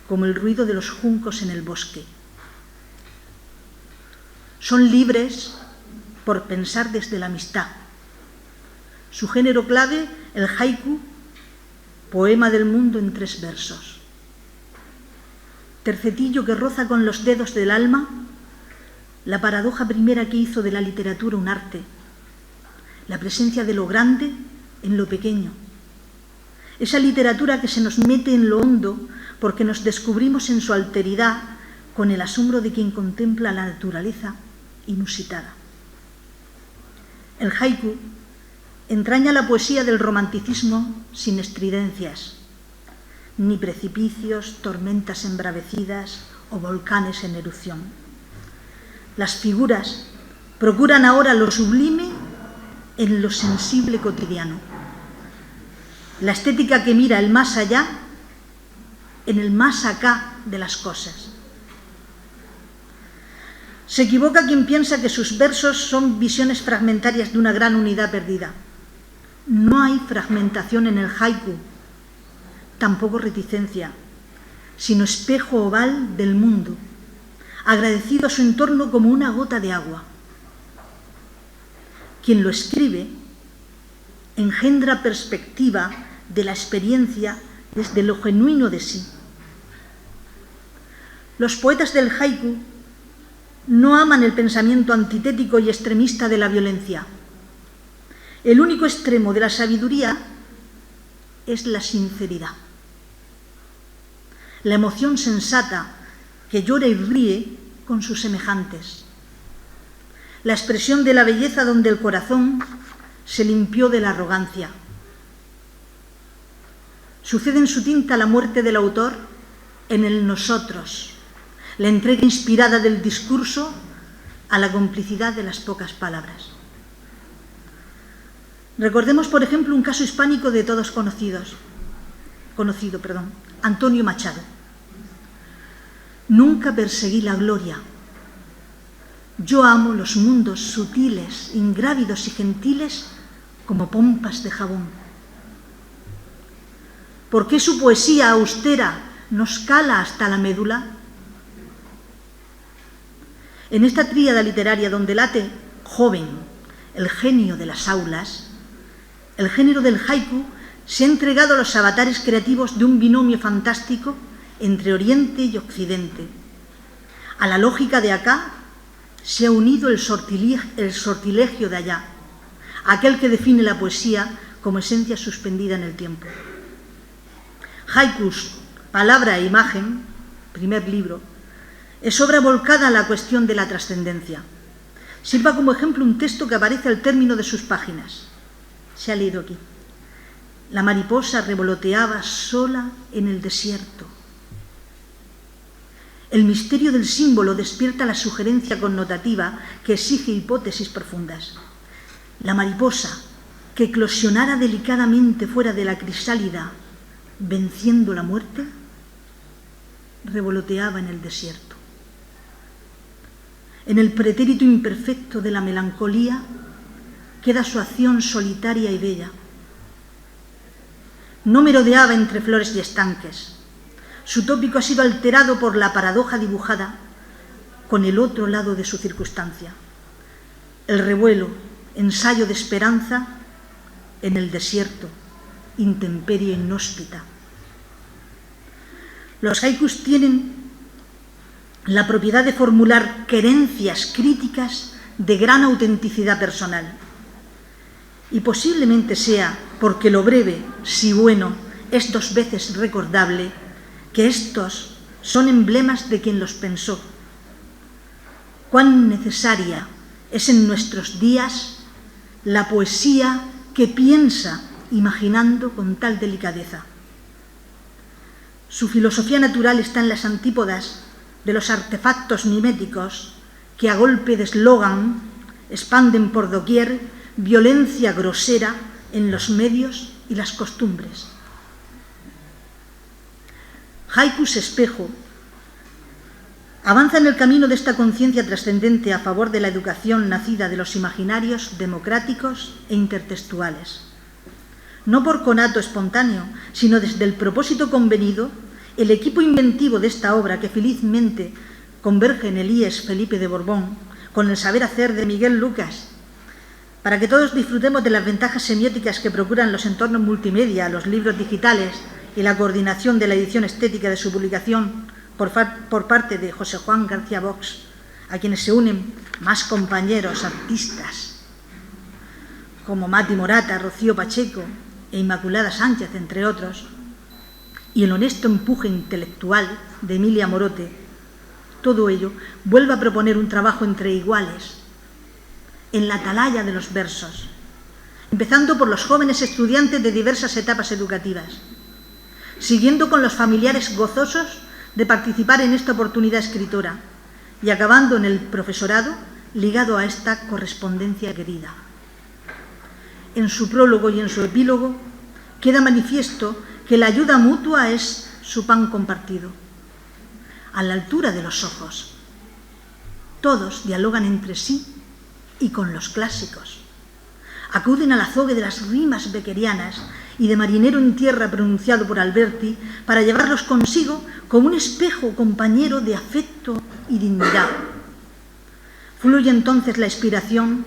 como el ruido de los juncos en el bosque. Son libres por pensar desde la amistad. Su género clave, el haiku, poema del mundo en 3 versos. Tercetillo que roza con los dedos del alma la paradoja primera que hizo de la literatura un arte, la presencia de lo grande en lo pequeño. Esa literatura que se nos mete en lo hondo porque nos descubrimos en su alteridad con el asombro de quien contempla la naturaleza inusitada. El haiku entraña la poesía del romanticismo sin estridencias, ni precipicios, tormentas embravecidas o volcanes en erupción. Las figuras procuran ahora lo sublime en lo sensible cotidiano. La estética que mira el más allá en el más acá de las cosas. Se equivoca quien piensa que sus versos son visiones fragmentarias de una gran unidad perdida. No hay fragmentación en el haiku, tampoco reticencia, sino espejo oval del mundo, agradecido a su entorno como una gota de agua. Quien lo escribe engendra perspectiva de la experiencia desde lo genuino de sí. Los poetas del haiku no aman el pensamiento antitético y extremista de la violencia. El único extremo de la sabiduría es la sinceridad. La emoción sensata que llora y ríe con sus semejantes. La expresión de la belleza donde el corazón se limpió de la arrogancia. Sucede en su tinta la muerte del autor en el nosotros, la entrega inspirada del discurso a la complicidad de las pocas palabras. Recordemos, por ejemplo, un caso hispánico de todos conocido, Antonio Machado. Nunca perseguí la gloria. Yo amo los mundos sutiles, ingrávidos y gentiles como pompas de jabón. ¿Por qué su poesía austera nos cala hasta la médula? En esta tríada literaria donde late joven el genio de las aulas, el género del haiku se ha entregado a los avatares creativos de un binomio fantástico entre Oriente y Occidente. A la lógica de acá se ha unido el sortilegio de allá, aquel que define la poesía como esencia suspendida en el tiempo. Haikus, palabra e imagen, primer libro, es obra volcada a la cuestión de la trascendencia. Sirva como ejemplo un texto que aparece al término de sus páginas. Se ha leído aquí. La mariposa revoloteaba sola en el desierto. El misterio del símbolo despierta la sugerencia connotativa que exige hipótesis profundas. La mariposa, que eclosionara delicadamente fuera de la crisálida, venciendo la muerte, revoloteaba en el desierto. En el pretérito imperfecto de la melancolía queda su acción solitaria y bella. No merodeaba entre flores y estanques. Su tópico ha sido alterado por la paradoja dibujada con el otro lado de su circunstancia. El revuelo, ensayo de esperanza en el desierto, intemperie inhóspita. Los haikus tienen la propiedad de formular querencias críticas de gran autenticidad personal. Y posiblemente sea porque lo breve, si bueno, es dos veces recordable, que estos son emblemas de quien los pensó. Cuán necesaria es en nuestros días la poesía que piensa imaginando con tal delicadeza. Su filosofía natural está en las antípodas de los artefactos miméticos que a golpe de eslogan expanden por doquier violencia grosera en los medios y las costumbres. Haikus espejo avanza en el camino de esta conciencia trascendente a favor de la educación nacida de los imaginarios democráticos e intertextuales. No por conato espontáneo, sino desde el propósito convenido, el equipo inventivo de esta obra, que felizmente converge en el IES Felipe de Borbón con el saber hacer de Miguel Lucas, para que todos disfrutemos de las ventajas semióticas que procuran los entornos multimedia, los libros digitales y la coordinación de la edición estética de su publicación por parte de José Juan García Vox, a quienes se unen más compañeros artistas como Mati Morata, Rocío Pacheco e Inmaculada Sánchez, entre otros, y el honesto empuje intelectual de Emilia Morote, todo ello vuelve a proponer un trabajo entre iguales, en la atalaya de los versos, empezando por los jóvenes estudiantes de diversas etapas educativas, siguiendo con los familiares gozosos de participar en esta oportunidad escritora y acabando en el profesorado ligado a esta correspondencia querida. En su prólogo y en su epílogo queda manifiesto que la ayuda mutua es su pan compartido, a la altura de los ojos. Todos dialogan entre sí y con los clásicos. Acuden al azogue de las rimas beckerianas y de Marinero en tierra pronunciado por Alberti para llevarlos consigo como un espejo compañero de afecto y dignidad. Fluye entonces la inspiración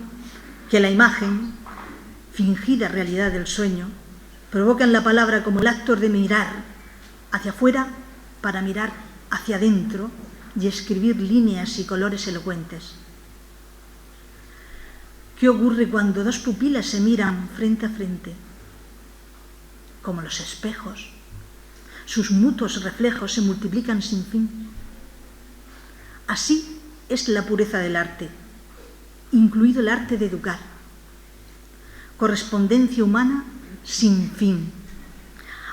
que la imagen, fingida realidad del sueño, provoca en la palabra como el acto de mirar hacia afuera para mirar hacia adentro y escribir líneas y colores elocuentes. ¿Qué ocurre cuando dos pupilas se miran frente a frente? Como los espejos, sus mutuos reflejos se multiplican sin fin. Así es la pureza del arte, incluido el arte de educar. Correspondencia humana sin fin.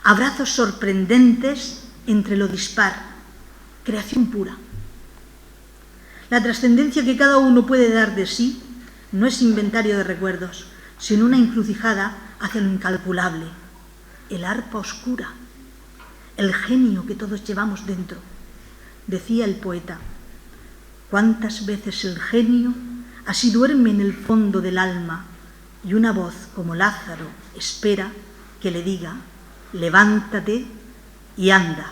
Abrazos sorprendentes entre lo dispar. Creación pura. La trascendencia que cada uno puede dar de sí no es inventario de recuerdos, sino una encrucijada hacia lo incalculable. El arpa oscura, el genio que todos llevamos dentro. Decía el poeta, ¿cuántas veces el genio así duerme en el fondo del alma y una voz como Lázaro espera que le diga, levántate y anda?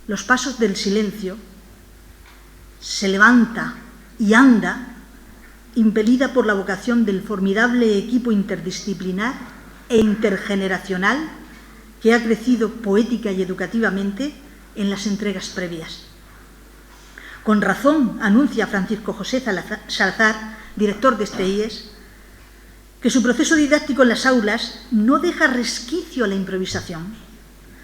Los pasos del silencio, se levanta y anda, impelida por la vocación del formidable equipo interdisciplinar e intergeneracional que ha crecido poética y educativamente en las entregas previas. Con razón anuncia Francisco José Salazar, director de este IES, que su proceso didáctico en las aulas no deja resquicio a la improvisación,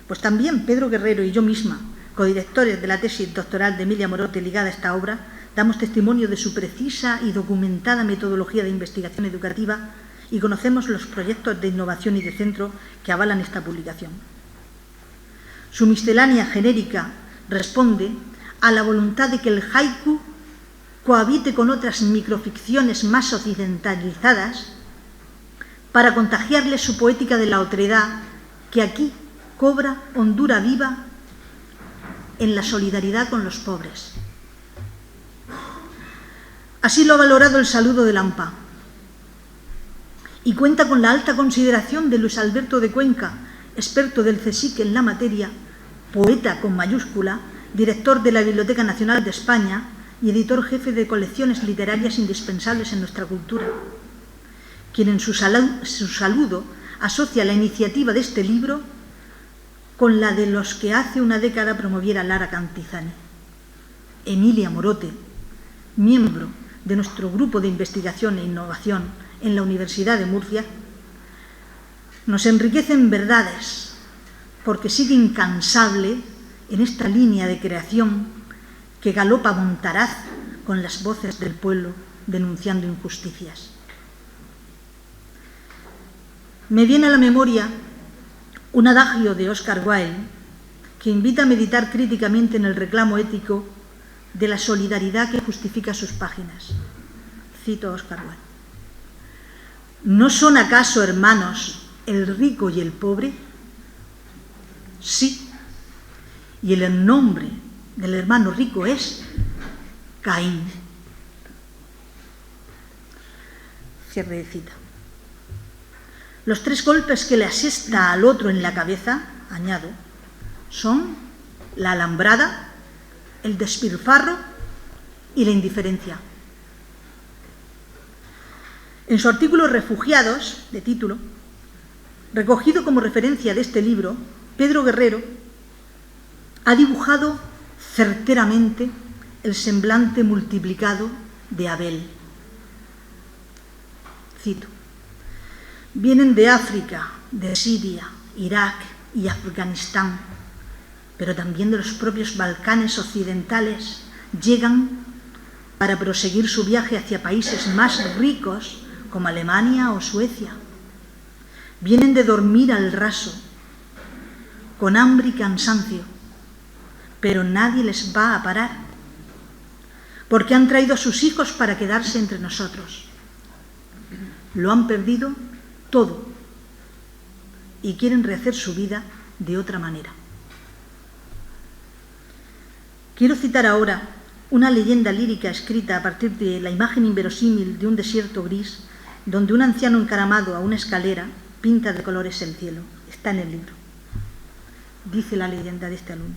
pues también Pedro Guerrero y yo misma, codirectores de la tesis doctoral de Emilia Morote ligada a esta obra, damos testimonio de su precisa y documentada metodología de investigación educativa y conocemos los proyectos de innovación y de centro que avalan esta publicación. Su miscelánea genérica responde a la voluntad de que el haiku cohabite con otras microficciones más occidentalizadas para contagiarle su poética de la otredad que aquí cobra hondura viva en la solidaridad con los pobres. Así lo ha valorado el saludo de Lampa y cuenta con la alta consideración de Luis Alberto de Cuenca, experto del CSIC en la materia, poeta con mayúscula, director de la Biblioteca Nacional de España y editor jefe de colecciones literarias indispensables en nuestra cultura, quien en su saludo asocia la iniciativa de este libro con la de los que hace una década promoviera Lara Cantizani. Emilia Morote, miembro de nuestro grupo de investigación e innovación en la Universidad de Murcia, nos enriquece en verdades porque sigue incansable en esta línea de creación que galopa montaraz con las voces del pueblo denunciando injusticias. Me viene a la memoria un adagio de Oscar Wilde que invita a meditar críticamente en el reclamo ético de la solidaridad que justifica sus páginas. Cito a Oscar Wilde. ¿No son acaso hermanos el rico y el pobre? Sí. Y el nombre del hermano rico es Caín. Cierre de cita. Los tres golpes que le asesta al otro en la cabeza, añado, son la alambrada, el despilfarro y la indiferencia. En su artículo Refugiados, de título, recogido como referencia de este libro, Pedro Guerrero ha dibujado certeramente el semblante multiplicado de Abel. Cito: vienen de África, de Siria, Irak y Afganistán, pero también de los propios Balcanes occidentales, llegan para proseguir su viaje hacia países más ricos como Alemania o Suecia. Vienen de dormir al raso, con hambre y cansancio, pero nadie les va a parar, porque han traído a sus hijos para quedarse entre nosotros. Lo han perdido todo y quieren rehacer su vida de otra manera. Quiero citar ahora una leyenda lírica escrita a partir de la imagen inverosímil de un desierto gris, donde un anciano encaramado a una escalera pinta de colores el cielo. Está en el libro. Dice la leyenda de este alumno: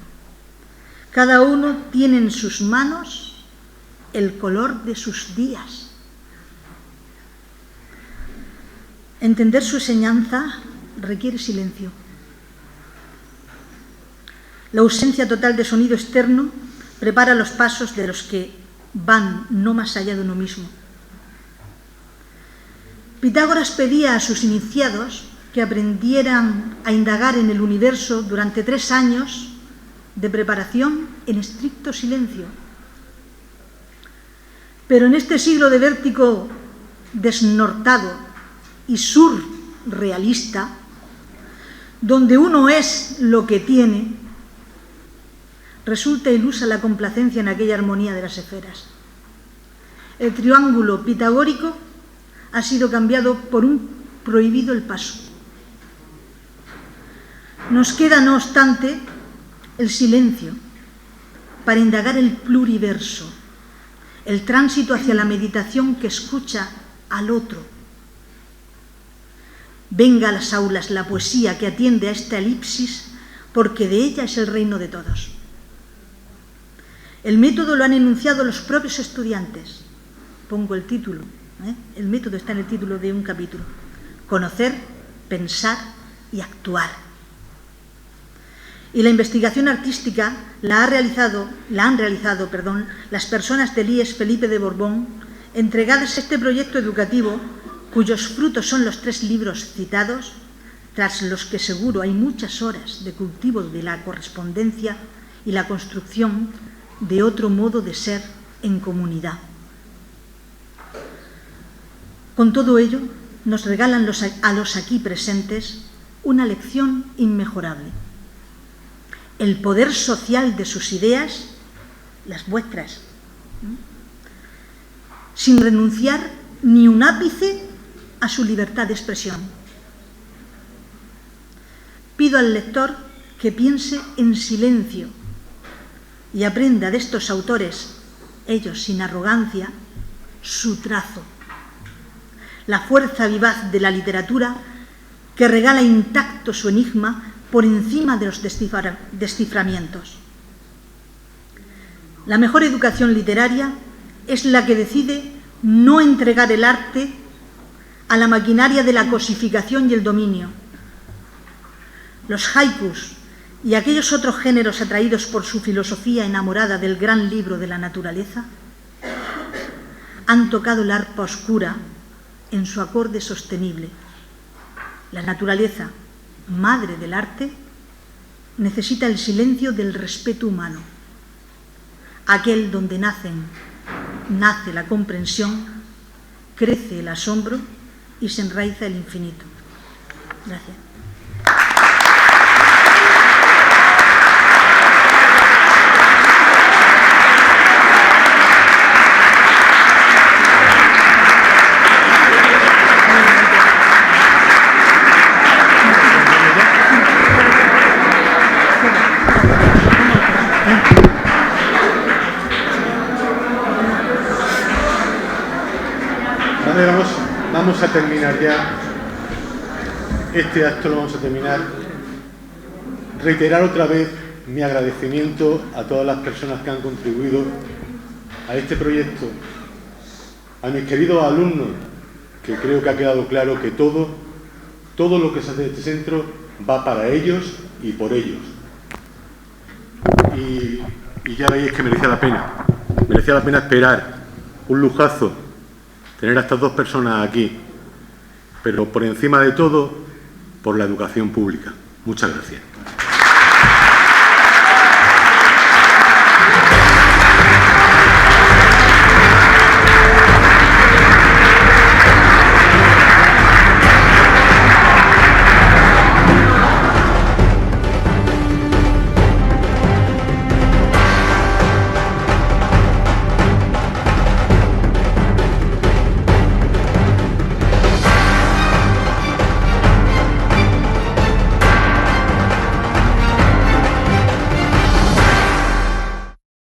cada uno tiene en sus manos el color de sus días. Entender su enseñanza requiere silencio. La ausencia total de sonido externo prepara los pasos de los que van no más allá de uno mismo. Pitágoras pedía a sus iniciados que aprendieran a indagar en el universo durante 3 años de preparación en estricto silencio. Pero en este siglo de vértigo desnortado y surrealista, donde uno es lo que tiene, resulta ilusa la complacencia en aquella armonía de las esferas. El triángulo pitagórico ha sido cambiado por un prohibido el paso. Nos queda, no obstante, el silencio para indagar el pluriverso, el tránsito hacia la meditación que escucha al otro. Venga a las aulas la poesía que atiende a esta elipsis, porque de ella es el reino de todos. El método lo han enunciado los propios estudiantes. Pongo el título, el método está en el título de un capítulo: conocer, pensar y actuar. Y la investigación artística la han realizado las personas del IES Felipe de Borbón, entregadas a este proyecto educativo, cuyos frutos son los 3 libros citados, tras los que seguro hay muchas horas de cultivo de la correspondencia y la construcción de otro modo de ser en comunidad. Con todo ello, nos regalan a los aquí presentes una lección inmejorable: el poder social de sus ideas, las vuestras, sin renunciar ni un ápice a su libertad de expresión. Pido al lector que piense en silencio y aprenda de estos autores, ellos sin arrogancia, su trazo, la fuerza vivaz de la literatura que regala intacto su enigma por encima de los desciframientos. La mejor educación literaria es la que decide no entregar el arte a la maquinaria de la cosificación y el dominio. Los haikus y aquellos otros géneros atraídos por su filosofía enamorada del gran libro de la naturaleza han tocado el arpa oscura en su acorde sostenible. La naturaleza, madre del arte, necesita el silencio del respeto humano, aquel donde nace la comprensión, crece el asombro y se enraiza el infinito. Gracias. Vamos a terminar ya este acto, lo vamos a terminar. Reiterar otra vez mi agradecimiento a todas las personas que han contribuido a este proyecto, a mis queridos alumnos, que creo que ha quedado claro que todo lo que se hace de este centro va para ellos y por ellos. Y ya veis que merece la pena. merecía la pena esperar. Un lujazo tener a estas dos personas aquí, pero por encima de todo, por la educación pública. Muchas gracias.